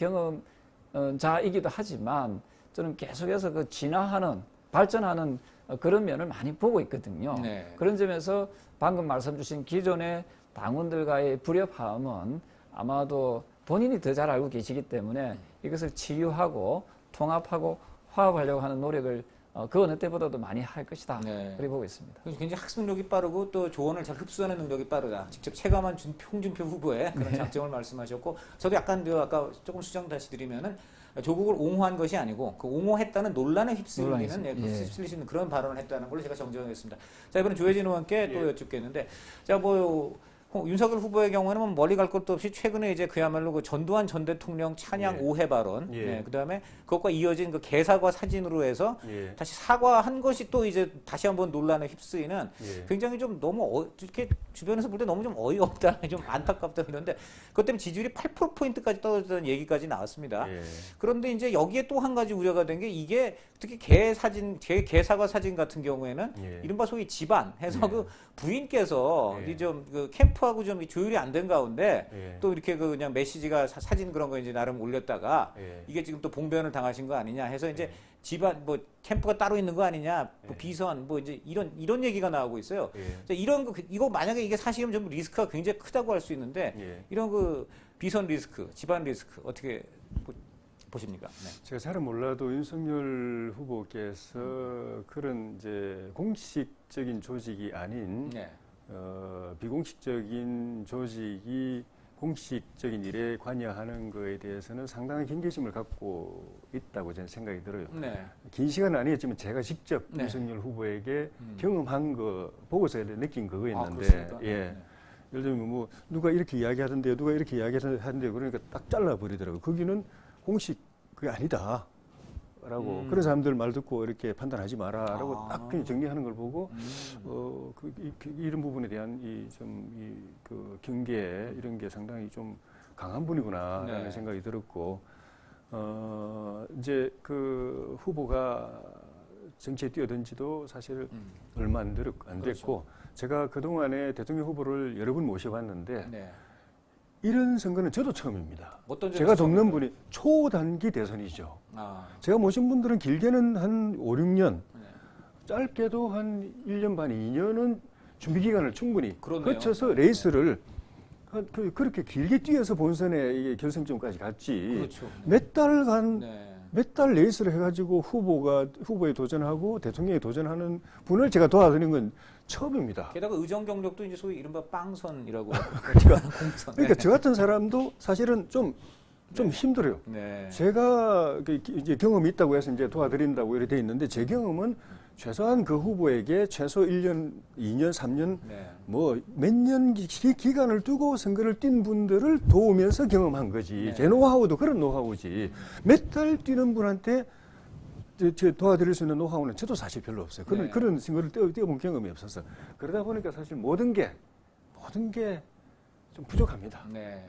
Speaker 2: 경험자이기도 하지만 저는 계속해서 그 진화하는 발전하는 그런 면을 많이 보고 있거든요.
Speaker 1: 네.
Speaker 2: 그런 점에서 방금 말씀 주신 기존의 당원들과의 불협화음은 아마도 본인이 더 잘 알고 계시기 때문에 이것을 치유하고 통합하고 화합하려고 하는 노력을 그 어느 때보다도 많이 할 것이다.
Speaker 1: 네.
Speaker 2: 그렇게 보고 있습니다.
Speaker 1: 굉장히 학습력이 빠르고 또 조언을 잘 흡수하는 능력이 빠르다. 직접 체감한 홍준표 후보의 그런 장점을 말씀하셨고 저도 약간 아까 조금 수정 다시 드리면은 조국을 옹호한 것이 아니고 그 옹호했다는 논란에 휩쓸릴 수 있는 그런 발언을 했다는 걸로 제가 정정하겠습니다. 자, 이번엔 조혜진 의원께 또 여쭙겠는데 자, 윤석열 후보의 경우에는 뭐 멀리 갈 것도 없이 최근에 이제 그야말로 그 전두환 전 대통령 찬양 오해 발언, 그다음에 그것과 이어진 그 개사과 사진으로 해서 다시 사과한 것이 또 이제 다시 한번 논란에 휩쓰이는 굉장히 좀 너무 이렇게 주변에서 볼 때 너무 좀 어이없다, 좀 안타깝다 그런데 그것 때문에 지지율이 8%포인트까지 떨어졌다는 얘기까지 나왔습니다. 그런데 이제 여기에 또 한 가지 우려가 된 게 이게 특히 개사과 사진 같은 경우에는 이른바 소위 집안 해서 그 부인께서 좀 그 캠프하고 좀 조율이 안 된 가운데 또 이렇게 그 그냥 메시지가 사진 그런 거 이제 나름 올렸다가 이게 지금 또 봉변을 당하신 거 아니냐 해서 이제 집안 뭐 캠프가 따로 있는 거 아니냐 뭐 비선 뭐 이제 이런 얘기가 나오고 있어요. 자, 이거 만약에 이게 사실은 좀 리스크가 굉장히 크다고 할 수 있는데 이런 그 비선 리스크, 집안 리스크 어떻게 보십니까? 네.
Speaker 3: 제가 잘은 몰라도 윤석열 후보께서 그런 이제 공식적인 조직이 아닌
Speaker 1: 네.
Speaker 3: 비공식적인 조직이 공식적인 일에 관여하는 거에 대해서는 상당한 경계심을 갖고 있다고 저는 생각이 들어요.
Speaker 1: 네.
Speaker 3: 긴 시간은 아니었지만 제가 직접
Speaker 1: 네.
Speaker 3: 윤석열 후보에게 경험한 거 보고서 느낀 그거였는데,
Speaker 1: 그렇습니까?
Speaker 3: 예.
Speaker 1: 네.
Speaker 3: 예를 들면 뭐 누가 이렇게 이야기하던데요, 누가 이렇게 이야기하던데요, 그러니까 딱 잘라버리더라고요. 거기는 공식 그게 아니다. 라고 그런 사람들 말 듣고 이렇게 판단하지 마라라고 딱 그냥 정리하는 걸 보고 이런 부분에 대한 그 경계 이런 게 상당히 좀 강한 분이구나라는
Speaker 1: 네.
Speaker 3: 생각이 들었고 이제 그 후보가 정치에 뛰어든 지도 사실 얼마 안 됐고
Speaker 1: 그렇죠.
Speaker 3: 제가 그동안에 대통령 후보를 여러 분 모셔봤는데
Speaker 1: 네.
Speaker 3: 이런 선거는 저도 처음입니다.
Speaker 1: 어떤
Speaker 3: 제가
Speaker 1: 점에서
Speaker 3: 돕는 분이 초단기 대선이죠.
Speaker 1: 아,
Speaker 3: 제가 모신 분들은 길게는 한 5, 6년,
Speaker 1: 네.
Speaker 3: 짧게도 한 1년 반, 2년은 준비 기간을 충분히
Speaker 1: 그렇네요.
Speaker 3: 거쳐서 레이스를 그렇게 길게 뛰어서 본선에 이게 결승점까지 갔지.
Speaker 1: 그렇죠.
Speaker 3: 몇 달간
Speaker 1: 네.
Speaker 3: 몇 달 레이스를 해가지고 후보에 도전하고 대통령에 도전하는 분을 제가 도와드린 건 처음입니다.
Speaker 1: 게다가 의정 경력도 이제 소위 이른바 빵선이라고 공천.
Speaker 3: 그러니까 저 같은 사람도 사실은 좀 힘들어요.
Speaker 1: 네.
Speaker 3: 제가 이제 경험이 있다고 해서 이제 도와드린다고 이렇게 돼 있는데 제 경험은 최소한 그 후보에게 최소 1년, 2년, 3년
Speaker 1: 네.
Speaker 3: 뭐 몇 년 기간을 두고 선거를 뛴 분들을 도우면서 경험한 거지.
Speaker 1: 네.
Speaker 3: 제 노하우도 그런 노하우지. 몇 달 뛰는 분한테 제 도와드릴 수 있는 노하우는 저도 사실 별로 없어요.
Speaker 1: 네.
Speaker 3: 그런 선거를 뛰어본 경험이 없어서. 그러다 보니까 사실 모든 게 좀 부족합니다.
Speaker 1: 네.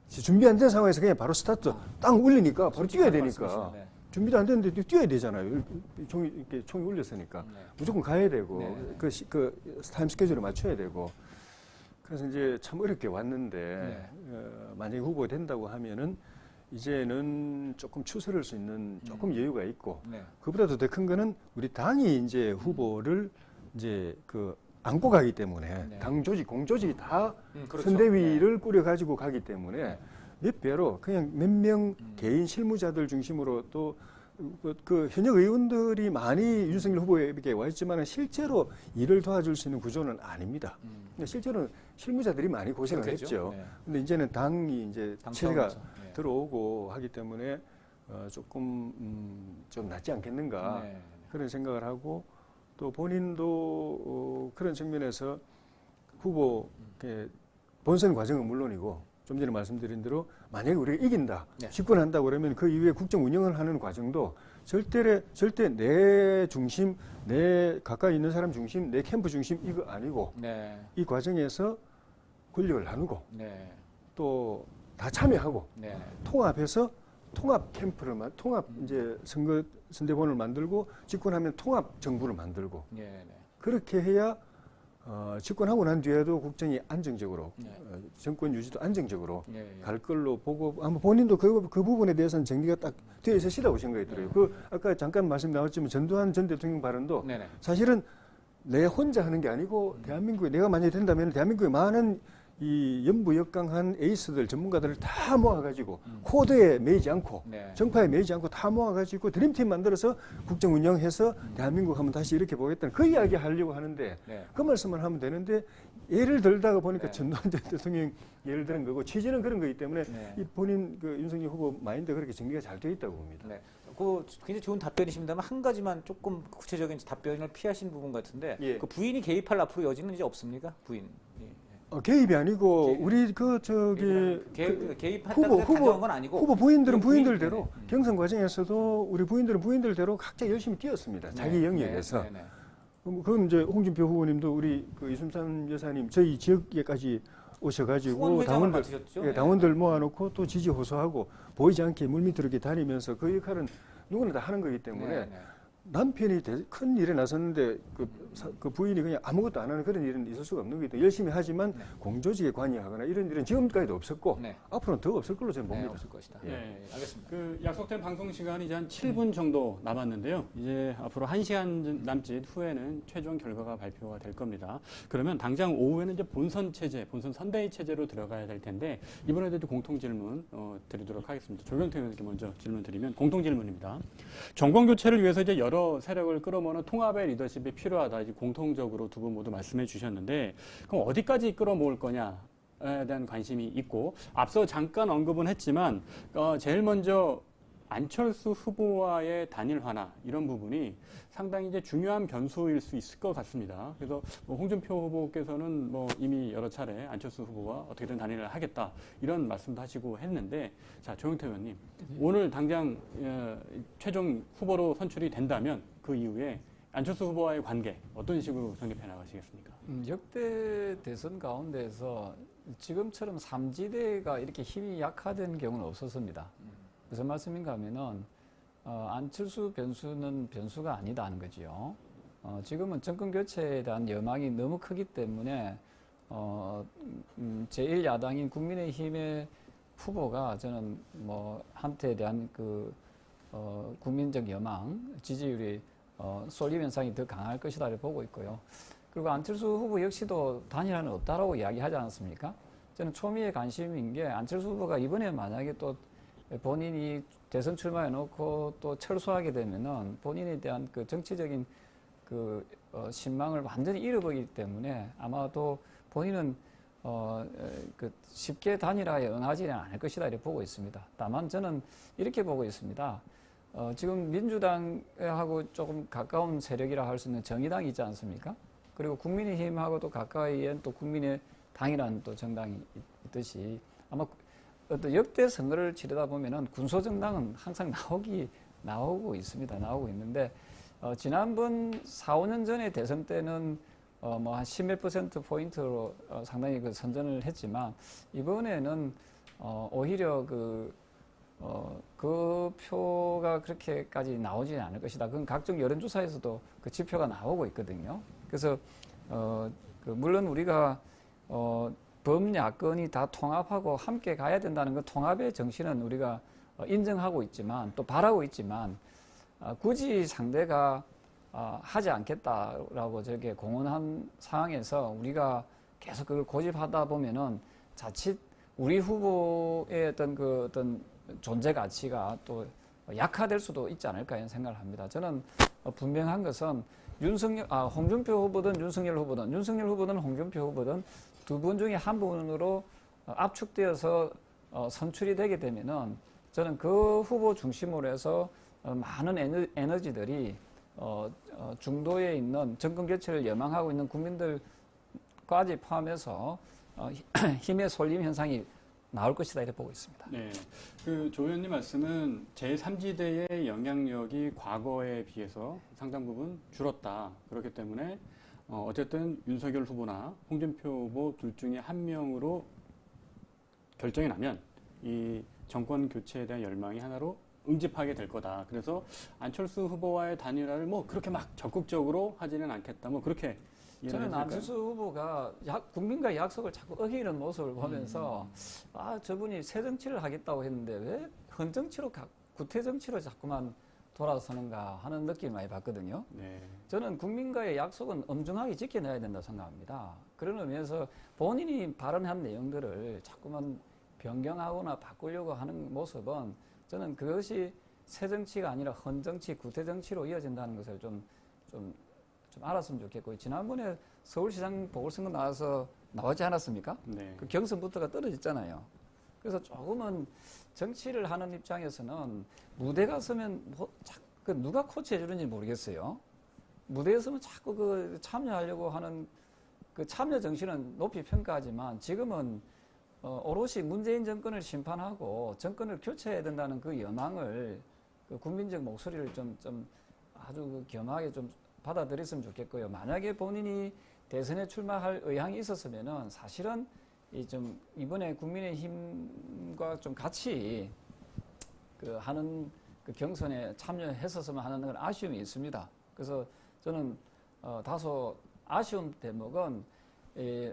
Speaker 3: 준비 안 된 상황에서 그냥 바로 스타트 땅 울리니까 바로 뛰어야 되니까.
Speaker 1: 말씀이시네. 네.
Speaker 3: 준비도 안 됐는데 뛰어야 되잖아요. 총이 울렸으니까.
Speaker 1: 네.
Speaker 3: 무조건 가야 되고,
Speaker 1: 네.
Speaker 3: 그 타임 스케줄을 맞춰야 되고. 그래서 이제 참 어렵게 왔는데,
Speaker 1: 네.
Speaker 3: 만약에 후보가 된다고 하면은, 이제는 조금 추스를 수 있는 조금 여유가 있고,
Speaker 1: 네.
Speaker 3: 그보다도 더 큰 거는 우리 당이 이제 후보를 이제 안고 가기 때문에,
Speaker 1: 네.
Speaker 3: 당 조직, 공조직이 다
Speaker 1: 그렇죠.
Speaker 3: 선대위를 꾸려가지고 가기 때문에,
Speaker 1: 네.
Speaker 3: 몇 배로 그냥 몇 명 개인 실무자들 중심으로 또 그 현역 의원들이 많이 윤석열 후보에게 와 있지만 실제로 일을 도와줄 수 있는 구조는 아닙니다. 근데 실제로는 실무자들이 많이 고생을
Speaker 1: 그렇겠죠.
Speaker 3: 했죠.
Speaker 1: 네.
Speaker 3: 근데 이제는 당이 이제
Speaker 1: 당
Speaker 3: 체제가
Speaker 1: 차원에서. 네.
Speaker 3: 들어오고 하기 때문에 조금 좀 낫지 않겠는가
Speaker 1: 네.
Speaker 3: 그런 생각을 하고 또 본인도 그런 측면에서 후보 본선 과정은 물론이고 좀 전에 말씀드린 대로 만약에 우리가 이긴다,
Speaker 1: 네.
Speaker 3: 집권한다고 그러면 그 이후에 국정 운영을 하는 과정도 절대 내 중심, 내 가까이 있는 사람 중심, 내 캠프 중심 이거 아니고
Speaker 1: 네.
Speaker 3: 이 과정에서 권력을 나누고
Speaker 1: 네.
Speaker 3: 또 다 참여하고
Speaker 1: 네.
Speaker 3: 통합해서 통합 캠프를 통합 이제 선대본을 만들고 집권하면 통합 정부를 만들고
Speaker 1: 네. 네.
Speaker 3: 그렇게 해야 집권하고 난 뒤에도 국정이 안정적으로
Speaker 1: 네.
Speaker 3: 정권 유지도 안정적으로
Speaker 1: 네.
Speaker 3: 갈 걸로 보고 아마 본인도 그 부분에 대해서는 정리가 딱 되어 있으시다고 생각이 들어요. 아까 잠깐 말씀 나왔지만 전두환 전 대통령 발언도
Speaker 1: 네. 네.
Speaker 3: 사실은 내 혼자 하는 게 아니고 대한민국에 내가 만약에 된다면 대한민국에 많은 이 연부역강한 에이스들 전문가들을 다 모아가지고 코드에 매이지 않고
Speaker 1: 네.
Speaker 3: 정파에 매이지 않고 다 모아가지고 드림팀 만들어서 국정 운영해서 대한민국 한번 다시 이렇게 보겠다는 그 이야기 하려고 하는데
Speaker 1: 네.
Speaker 3: 그 말씀만 하면 되는데 예를 들다가 보니까
Speaker 1: 네.
Speaker 3: 전두환 전 대통령 예를 드는 거고 취지는 그런 거기 때문에
Speaker 1: 네.
Speaker 3: 이 본인 그 윤석열 후보 마인드 그렇게 정리가 잘 되어 있다고 봅니다.
Speaker 1: 네. 그 굉장히 좋은 답변이십니다만 한 가지만 조금 구체적인 답변을 피하신 부분 같은데
Speaker 3: 예.
Speaker 1: 그 부인이 개입할 앞으로 여지는 이제 없습니까? 부인. 예.
Speaker 3: 개입이 아니고
Speaker 1: 개입.
Speaker 3: 우리
Speaker 1: 개입한다고 단정한 건 아니고
Speaker 3: 후보 부인들은
Speaker 1: 부인,
Speaker 3: 부인들대로 경선 과정에서도 우리 부인들은 부인들대로 각자 열심히 뛰었습니다. 자기 영역에서.
Speaker 1: 네, 네, 네.
Speaker 3: 그럼 이제 홍준표 후보님도 우리 그 이순산 여사님 저희 지역에까지 오셔가지고
Speaker 1: 후원회장을 맡으셨죠?
Speaker 3: 당원들 모아놓고 또 지지 호소하고 보이지 않게 물밑으로 이렇게 다니면서 그 역할은 누구나 다 하는 거기 때문에
Speaker 1: 네, 네.
Speaker 3: 남편이 큰 일에 나섰는데 그 부인이 그냥 아무것도 안 하는 그런 일은 있을 수가 없는 거기 때문에 열심히 하지만
Speaker 1: 네.
Speaker 3: 공조직에 관여하거나 이런 일은 지금까지도 없었고
Speaker 1: 네.
Speaker 3: 앞으로는 더 없을 걸로 저는
Speaker 1: 네,
Speaker 3: 봅니다.
Speaker 1: 없을 것이다.
Speaker 3: 예.
Speaker 4: 네.
Speaker 1: 알겠습니다.
Speaker 4: 그 약속된 방송 시간이 이제 한 7분 정도 남았는데요. 이제 앞으로 1시간 남짓 후에는 최종 결과가 발표가 될 겁니다. 그러면 당장 오후에는 이제 본선 체제, 본선 선대위 체제로 들어가야 될 텐데 이번에도 공통 질문 드리도록 하겠습니다. 조경태 의원님께 먼저 질문 드리면 공통 질문입니다. 정권 교체를 위해서 이제 여러 세력을 끌어모으는 통합의 리더십이 필요하다. 이제 공통적으로 두 분 모두 말씀해 주셨는데 그럼 어디까지 끌어모을 거냐에 대한 관심이 있고 앞서 잠깐 언급은 했지만 제일 먼저 안철수 후보와의 단일화나 이런 부분이 상당히 이제 중요한 변수일 수 있을 것 같습니다. 그래서 뭐 홍준표 후보께서는 뭐 이미 여러 차례 안철수 후보와 어떻게든 단일화를 하겠다 이런 말씀도 하시고 했는데 자 조영태 의원님 오늘 당장 최종 후보로 선출이 된다면 그 이후에 안철수 후보와의 관계 어떤 식으로 정립해 나가시겠습니까?
Speaker 2: 역대 대선 가운데서 지금처럼 삼지대가 이렇게 힘이 약화된 경우는 없었습니다. 무슨 말씀인가 하면은 안철수 변수는 변수가 아니다는 거지요. 지금은 정권 교체에 대한 여망이 너무 크기 때문에 제1야당인 국민의힘의 후보가 저는 뭐 한태에 대한 국민적 여망, 지지율이 쏠림 현상이 더 강할 것이다 보고 있고요. 그리고 안철수 후보 역시도 단일화는 없다라고 이야기하지 않았습니까? 저는 초미의 관심인 게 안철수 후보가 이번에 만약에 또 본인이 대선 출마해 놓고 또 철수하게 되면은 본인에 대한 그 정치적인 신망을 완전히 잃어버리기 때문에 아마도 본인은 쉽게 단일화에 응하지는 않을 것이다 이렇게 보고 있습니다. 다만 저는 이렇게 보고 있습니다. 지금 민주당하고 조금 가까운 세력이라 할 수 있는 정의당이 있지 않습니까? 그리고 국민의힘하고도 가까이엔 또 국민의당이라는 또 정당이 있듯이 아마 어떤 역대 선거를 치르다 보면은 군소정당은 항상 나오고 있습니다. 나오고 있는데, 지난번 4, 5년 전에 대선 때는 뭐 한 10몇 퍼센트 포인트로 상당히 선전을 했지만, 이번에는 오히려 그 표가 그렇게까지 나오지 않을 것이다. 그건 각종 여론조사에서도 그 지표가 나오고 있거든요. 그래서, 물론 우리가, 범야권이 다 통합하고 함께 가야 된다는 그 통합의 정신은 우리가 인정하고 있지만 또 바라고 있지만 굳이 상대가 하지 않겠다라고 저렇게 공언한 상황에서 우리가 계속 그걸 고집하다 보면은 자칫 우리 후보의 어떤 존재 가치가 또 약화될 수도 있지 않을까 이런 생각을 합니다. 저는 분명한 것은 홍준표 후보든 윤석열 후보든 홍준표 후보든 두 분 중에 한 분으로 압축되어서 선출이 되게 되면은 저는 그 후보 중심으로 해서 많은 에너지들이 중도에 있는 정권 교체를 열망하고 있는 국민들까지 포함해서 힘의 쏠림 현상이 나올 것이다 이렇게 보고 있습니다.
Speaker 4: 네, 그 조 의원님 말씀은 제3지대의 영향력이 과거에 비해서 상당 부분 줄었다. 그렇기 때문에 어쨌든 윤석열 후보나 홍준표 후보 둘 중에 한 명으로 결정이 나면 이 정권 교체에 대한 열망이 하나로 응집하게 될 거다. 그래서 안철수 후보와의 단일화를 뭐 그렇게 막 적극적으로 하지는 않겠다. 뭐 그렇게
Speaker 2: 저는 안철수 후보가 국민과의 약속을 자꾸 어기는 모습을 보면서 저분이 새 정치를 하겠다고 했는데 왜 헌정치로 구태정치로 자꾸만 돌아서는가 하는 느낌을 많이 받거든요.
Speaker 4: 네.
Speaker 2: 저는 국민과의 약속은 엄중하게 지켜내야 된다고 생각합니다. 그런 의미에서 본인이 발언한 내용들을 자꾸만 변경하거나 바꾸려고 하는 모습은 저는 그것이 새 정치가 아니라 헌정치, 구태정치로 이어진다는 것을 좀 알았으면 좋겠고, 지난번에 서울시장 보궐선거 나오지 않았습니까?
Speaker 4: 네.
Speaker 2: 그 경선부터가 떨어졌잖아요. 그래서 조금은 정치를 하는 입장에서는 무대가 서면 누가 코치해 주는지 모르겠어요. 무대에 서면 자꾸 참여하려고 하는 그 참여 정신은 높이 평가하지만 지금은 오롯이 문재인 정권을 심판하고 정권을 교체해야 된다는 그 여망을 국민적 목소리를 좀 아주 겸하게 좀 받아들였으면 좋겠고요. 만약에 본인이 대선에 출마할 의향이 있었으면은 사실은 이번에 국민의힘과 좀 같이 하는 그 경선에 참여했었으면 하는 그런 아쉬움이 있습니다. 그래서 저는 다소 아쉬운 대목은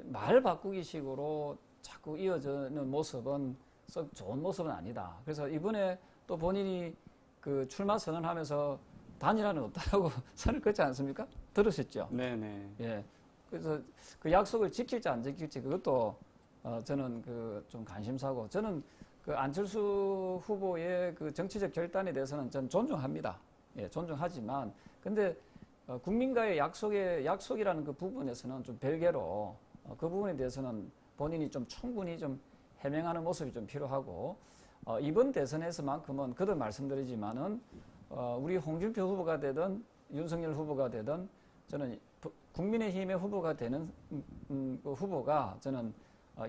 Speaker 2: 말 바꾸기식으로 자꾸 이어지는 모습은 썩 좋은 모습은 아니다. 그래서 이번에 또 본인이 그 출마 선언하면서 단일화는 없다라고 선을 긋지 않습니까? 들으셨죠?
Speaker 4: 네네.
Speaker 2: 예. 그래서 그 약속을 지킬지 안 지킬지 그것도 저는 그 좀 관심사고, 저는 그 안철수 후보의 그 정치적 결단에 대해서는 전 존중합니다. 예, 존중하지만 근데 국민과의 약속이라는 그 부분에서는 좀 별개로 그 부분에 대해서는 본인이 좀 충분히 좀 해명하는 모습이 좀 필요하고, 이번 대선에서만큼은 그도 말씀드리지만은 우리 홍준표 후보가 되든 윤석열 후보가 되든 저는 국민의힘의 후보가 되는 그 후보가 저는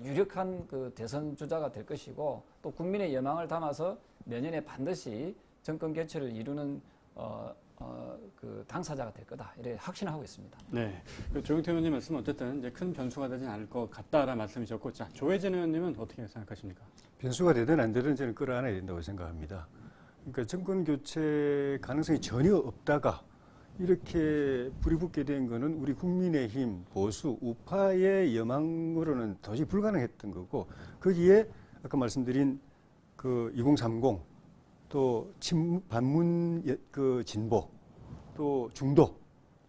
Speaker 2: 유력한 그 대선 주자가 될 것이고, 또 국민의 여망을 담아서 내년에 반드시 정권 교체를 이루는 그 당사자가 될 거다, 이렇게 확신하고 있습니다.
Speaker 4: 네, 조경태 의원님 말씀은 어쨌든 이제 큰 변수가 되진 않을 것 같다라는 말씀이셨고, 자, 조혜진 의원님은 어떻게 생각하십니까?
Speaker 3: 변수가 되든 안 되든 저는 끌어안아야 된다고 생각합니다. 그러니까 정권 교체 가능성이 전혀 없다가 이렇게 불이 붙게 된 거는 우리 국민의힘 보수 우파의 여망으로는 도저히 불가능했던 거고, 거기에 아까 말씀드린 그 2030 또 반문 그 진보 또 중도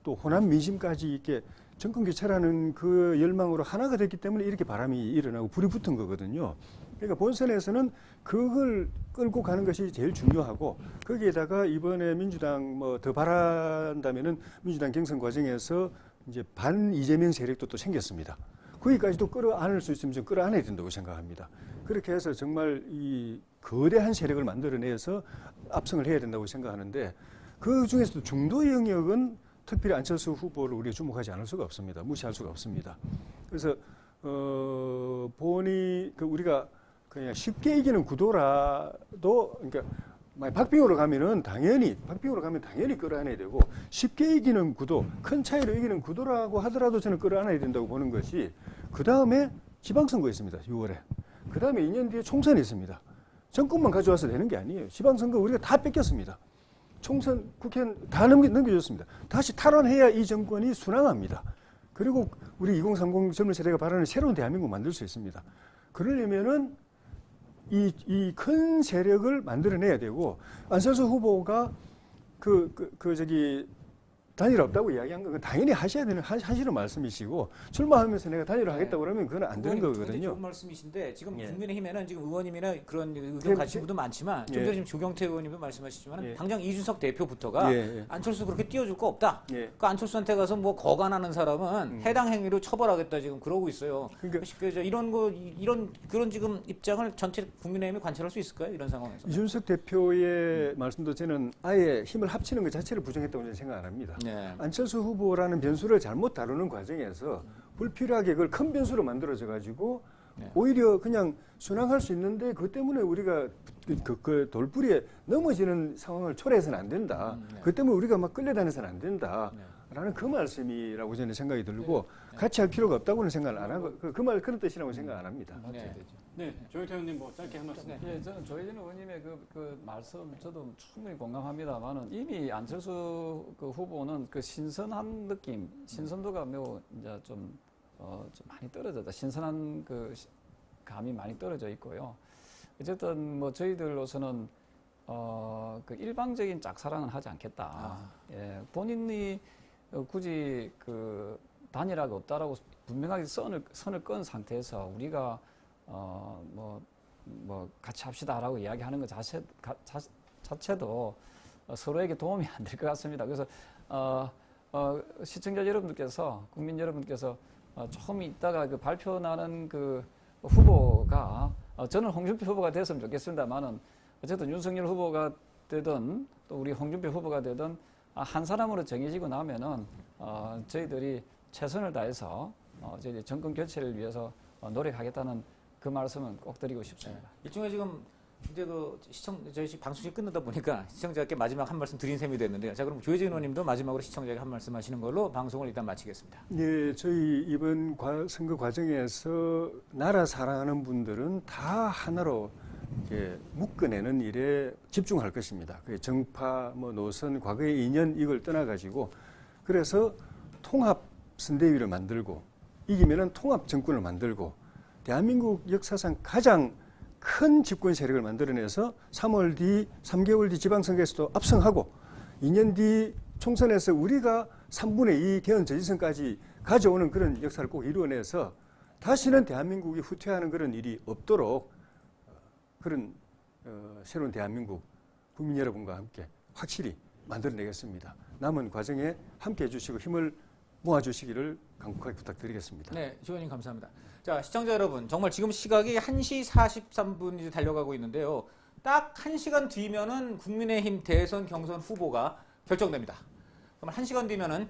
Speaker 3: 또 호남 민심까지 이렇게 정권 교체라는 그 열망으로 하나가 됐기 때문에 이렇게 바람이 일어나고 불이 붙은 거거든요. 그러니까 본선에서는 그걸 끌고 가는 것이 제일 중요하고, 거기에다가 이번에 민주당 뭐 더 바란다면은 민주당 경선 과정에서 이제 반 이재명 세력도 또 생겼습니다. 거기까지도 끌어안을 수 있으면 좀 끌어안아야 된다고 생각합니다. 그렇게 해서 정말 이 거대한 세력을 만들어내서 압승을 해야 된다고 생각하는데, 그 중에서도 중도 영역은 특별히 안철수 후보를 우리가 주목하지 않을 수가 없습니다. 무시할 수가 없습니다. 그래서 우리가 그냥 쉽게 이기는 구도라도, 그러니까 박빙으로 가면 당연히 끌어안아야 되고, 쉽게 이기는 구도, 큰 차이로 이기는 구도라고 하더라도 저는 끌어안아야 된다고 보는 것이, 그 다음에 지방선거 있습니다. 6월에. 그 다음에 2년 뒤에 총선이 있습니다. 정권만 가져와서 되는 게 아니에요. 지방선거 우리가 다 뺏겼습니다. 총선, 국회는 다 넘겨줬습니다. 다시 탈환해야 이 정권이 순항합니다. 그리고 우리 2030 젊은 세대가 바라는 새로운 대한민국 만들 수 있습니다. 그러려면은 이 큰 세력을 만들어내야 되고, 안철수 후보가 단일화 없다고 이야기한 건 당연히 하시는 말씀이시고, 출마하면서 내가 단일화 하겠다고 그러면 그건 안 되는 거거든요.
Speaker 1: 좋은 말씀이신데, 지금 국민의힘에는 지금 의원님이나 그런 의견 가진 분도 많지만, 좀 전에 지금 조경태 의원님도 말씀하시지만, 당장 이준석 대표부터가 안철수 그렇게 띄워줄 거 없다. 그 안철수한테 가서 뭐 거간하는 사람은 해당 행위로 처벌하겠다 지금 그러고 있어요. 그러니까 그런 지금 입장을 전체 국민의힘이 관찰할 수 있을까요? 이런 상황에서.
Speaker 3: 이준석 대표의 말씀도 저는 아예 힘을 합치는 것 자체를 부정했다고 저는 생각 안 합니다.
Speaker 1: 네.
Speaker 3: 안철수 후보라는 변수를 잘못 다루는 과정에서 불필요하게 그걸 큰 변수로 만들어져 가지고 오히려 그냥 순항할 수 있는데, 그것 때문에 우리가 그 돌부리에 넘어지는 상황을 초래해서는 안 된다. 그것 때문에 우리가 막 끌려다녀서는 안 된다. 라는 그 말씀이라고 저는 생각이 들고, 같이 할 필요가 없다고는 생각을 안 하고, 그런 뜻이라고 생각 안 합니다.
Speaker 4: 네, 조혜진 의원님 뭐 짧게 한 말씀.
Speaker 2: 네, 저는 조혜진 의원님의 그 말씀 저도 충분히 공감합니다만은, 이미 안철수 그 후보는 그 신선한 느낌, 신선도가 매우 이제 좀 많이 떨어졌다. 신선한 그 감이 많이 떨어져 있고요. 어쨌든 뭐 저희들로서는 그 일방적인 짝사랑은 하지 않겠다. 예, 본인이 굳이 그 단일화가 없다라고 분명하게 선을 끈 상태에서 우리가 뭐 같이 합시다라고 이야기하는 것 자체도 서로에게 도움이 안 될 것 같습니다. 그래서 시청자 여러분들께서, 국민 여러분께서 조금 있다가 그 발표 나는 그 후보가, 저는 홍준표 후보가 됐으면 좋겠습니다만은, 어쨌든 윤석열 후보가 되든 또 우리 홍준표 후보가 되든 한 사람으로 정해지고 나면은 저희들이 최선을 다해서 저희 정권 교체를 위해서 노력하겠다는 그 말씀은 꼭 드리고 싶습니다.
Speaker 1: 일종의 지금 이제 저희 방송이 끝나다 보니까 시청자께 마지막 한 말씀 드린 셈이 됐는데요. 자, 그럼 조혜진 의원님도 마지막으로 시청자에게 한 말씀 하시는 걸로 방송을 일단 마치겠습니다.
Speaker 3: 네, 저희 이번 선거 과정에서 나라 사랑하는 분들은 다 하나로 묶어내는 일에 집중할 것입니다. 정파, 노선, 과거의 인연 이걸 떠나가지고 그래서 통합 선대위를 만들고 이기면은 통합 정권을 만들고 대한민국 역사상 가장 큰 집권 세력을 만들어내서 3개월 뒤 지방선거에서도 압승하고 2년 뒤 총선에서 우리가 3분의 2 개헌 저지선까지 가져오는 그런 역사를 꼭 이루어내서 다시는 대한민국이 후퇴하는 그런 일이 없도록 그런 새로운 대한민국 국민 여러분과 함께 확실히 만들어내겠습니다. 남은 과정에 함께해 주시고 힘을 모아주시기를 간곡하게 부탁드리겠습니다.
Speaker 1: 네, 지원님 감사합니다. 자, 시청자 여러분, 정말 지금 시각이 1시 43분이 달려가고 있는데요. 딱 1시간 뒤면은 국민의힘 대선 경선 후보가 결정됩니다. 정말 1시간 뒤면은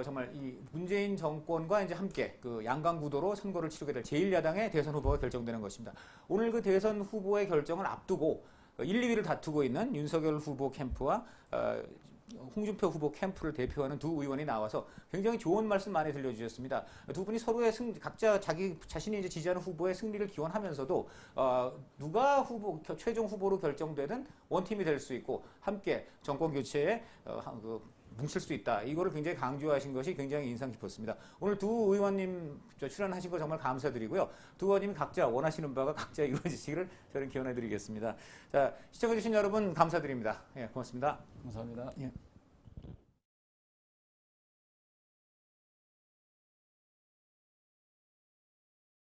Speaker 1: 정말 이 문재인 정권과 이제 함께 그 양강 구도로 선거를 치르게 될 제1야당의 대선 후보가 결정되는 것입니다. 오늘 그 대선 후보의 결정을 앞두고 1, 2위를 다투고 있는 윤석열 후보 캠프와 홍준표 후보 캠프를 대표하는 두 의원이 나와서 굉장히 좋은 말씀 많이 들려주셨습니다. 두 분이 서로의 각자 자신이 이제 지지하는 후보의 승리를 기원하면서도 누가 최종 후보로 결정되든 원팀이 될 수 있고 함께 정권 교체에 뭉칠 수 있다. 이거를 굉장히 강조하신 것이 굉장히 인상 깊었습니다. 오늘 두 의원님 출연하신 거 정말 감사드리고요. 두 의원님이 각자 원하시는 바가 각자 이루어지시기를 저는 기원해드리겠습니다. 자, 시청해주신 여러분 감사드립니다. 예, 고맙습니다.
Speaker 2: 감사합니다.
Speaker 1: 예.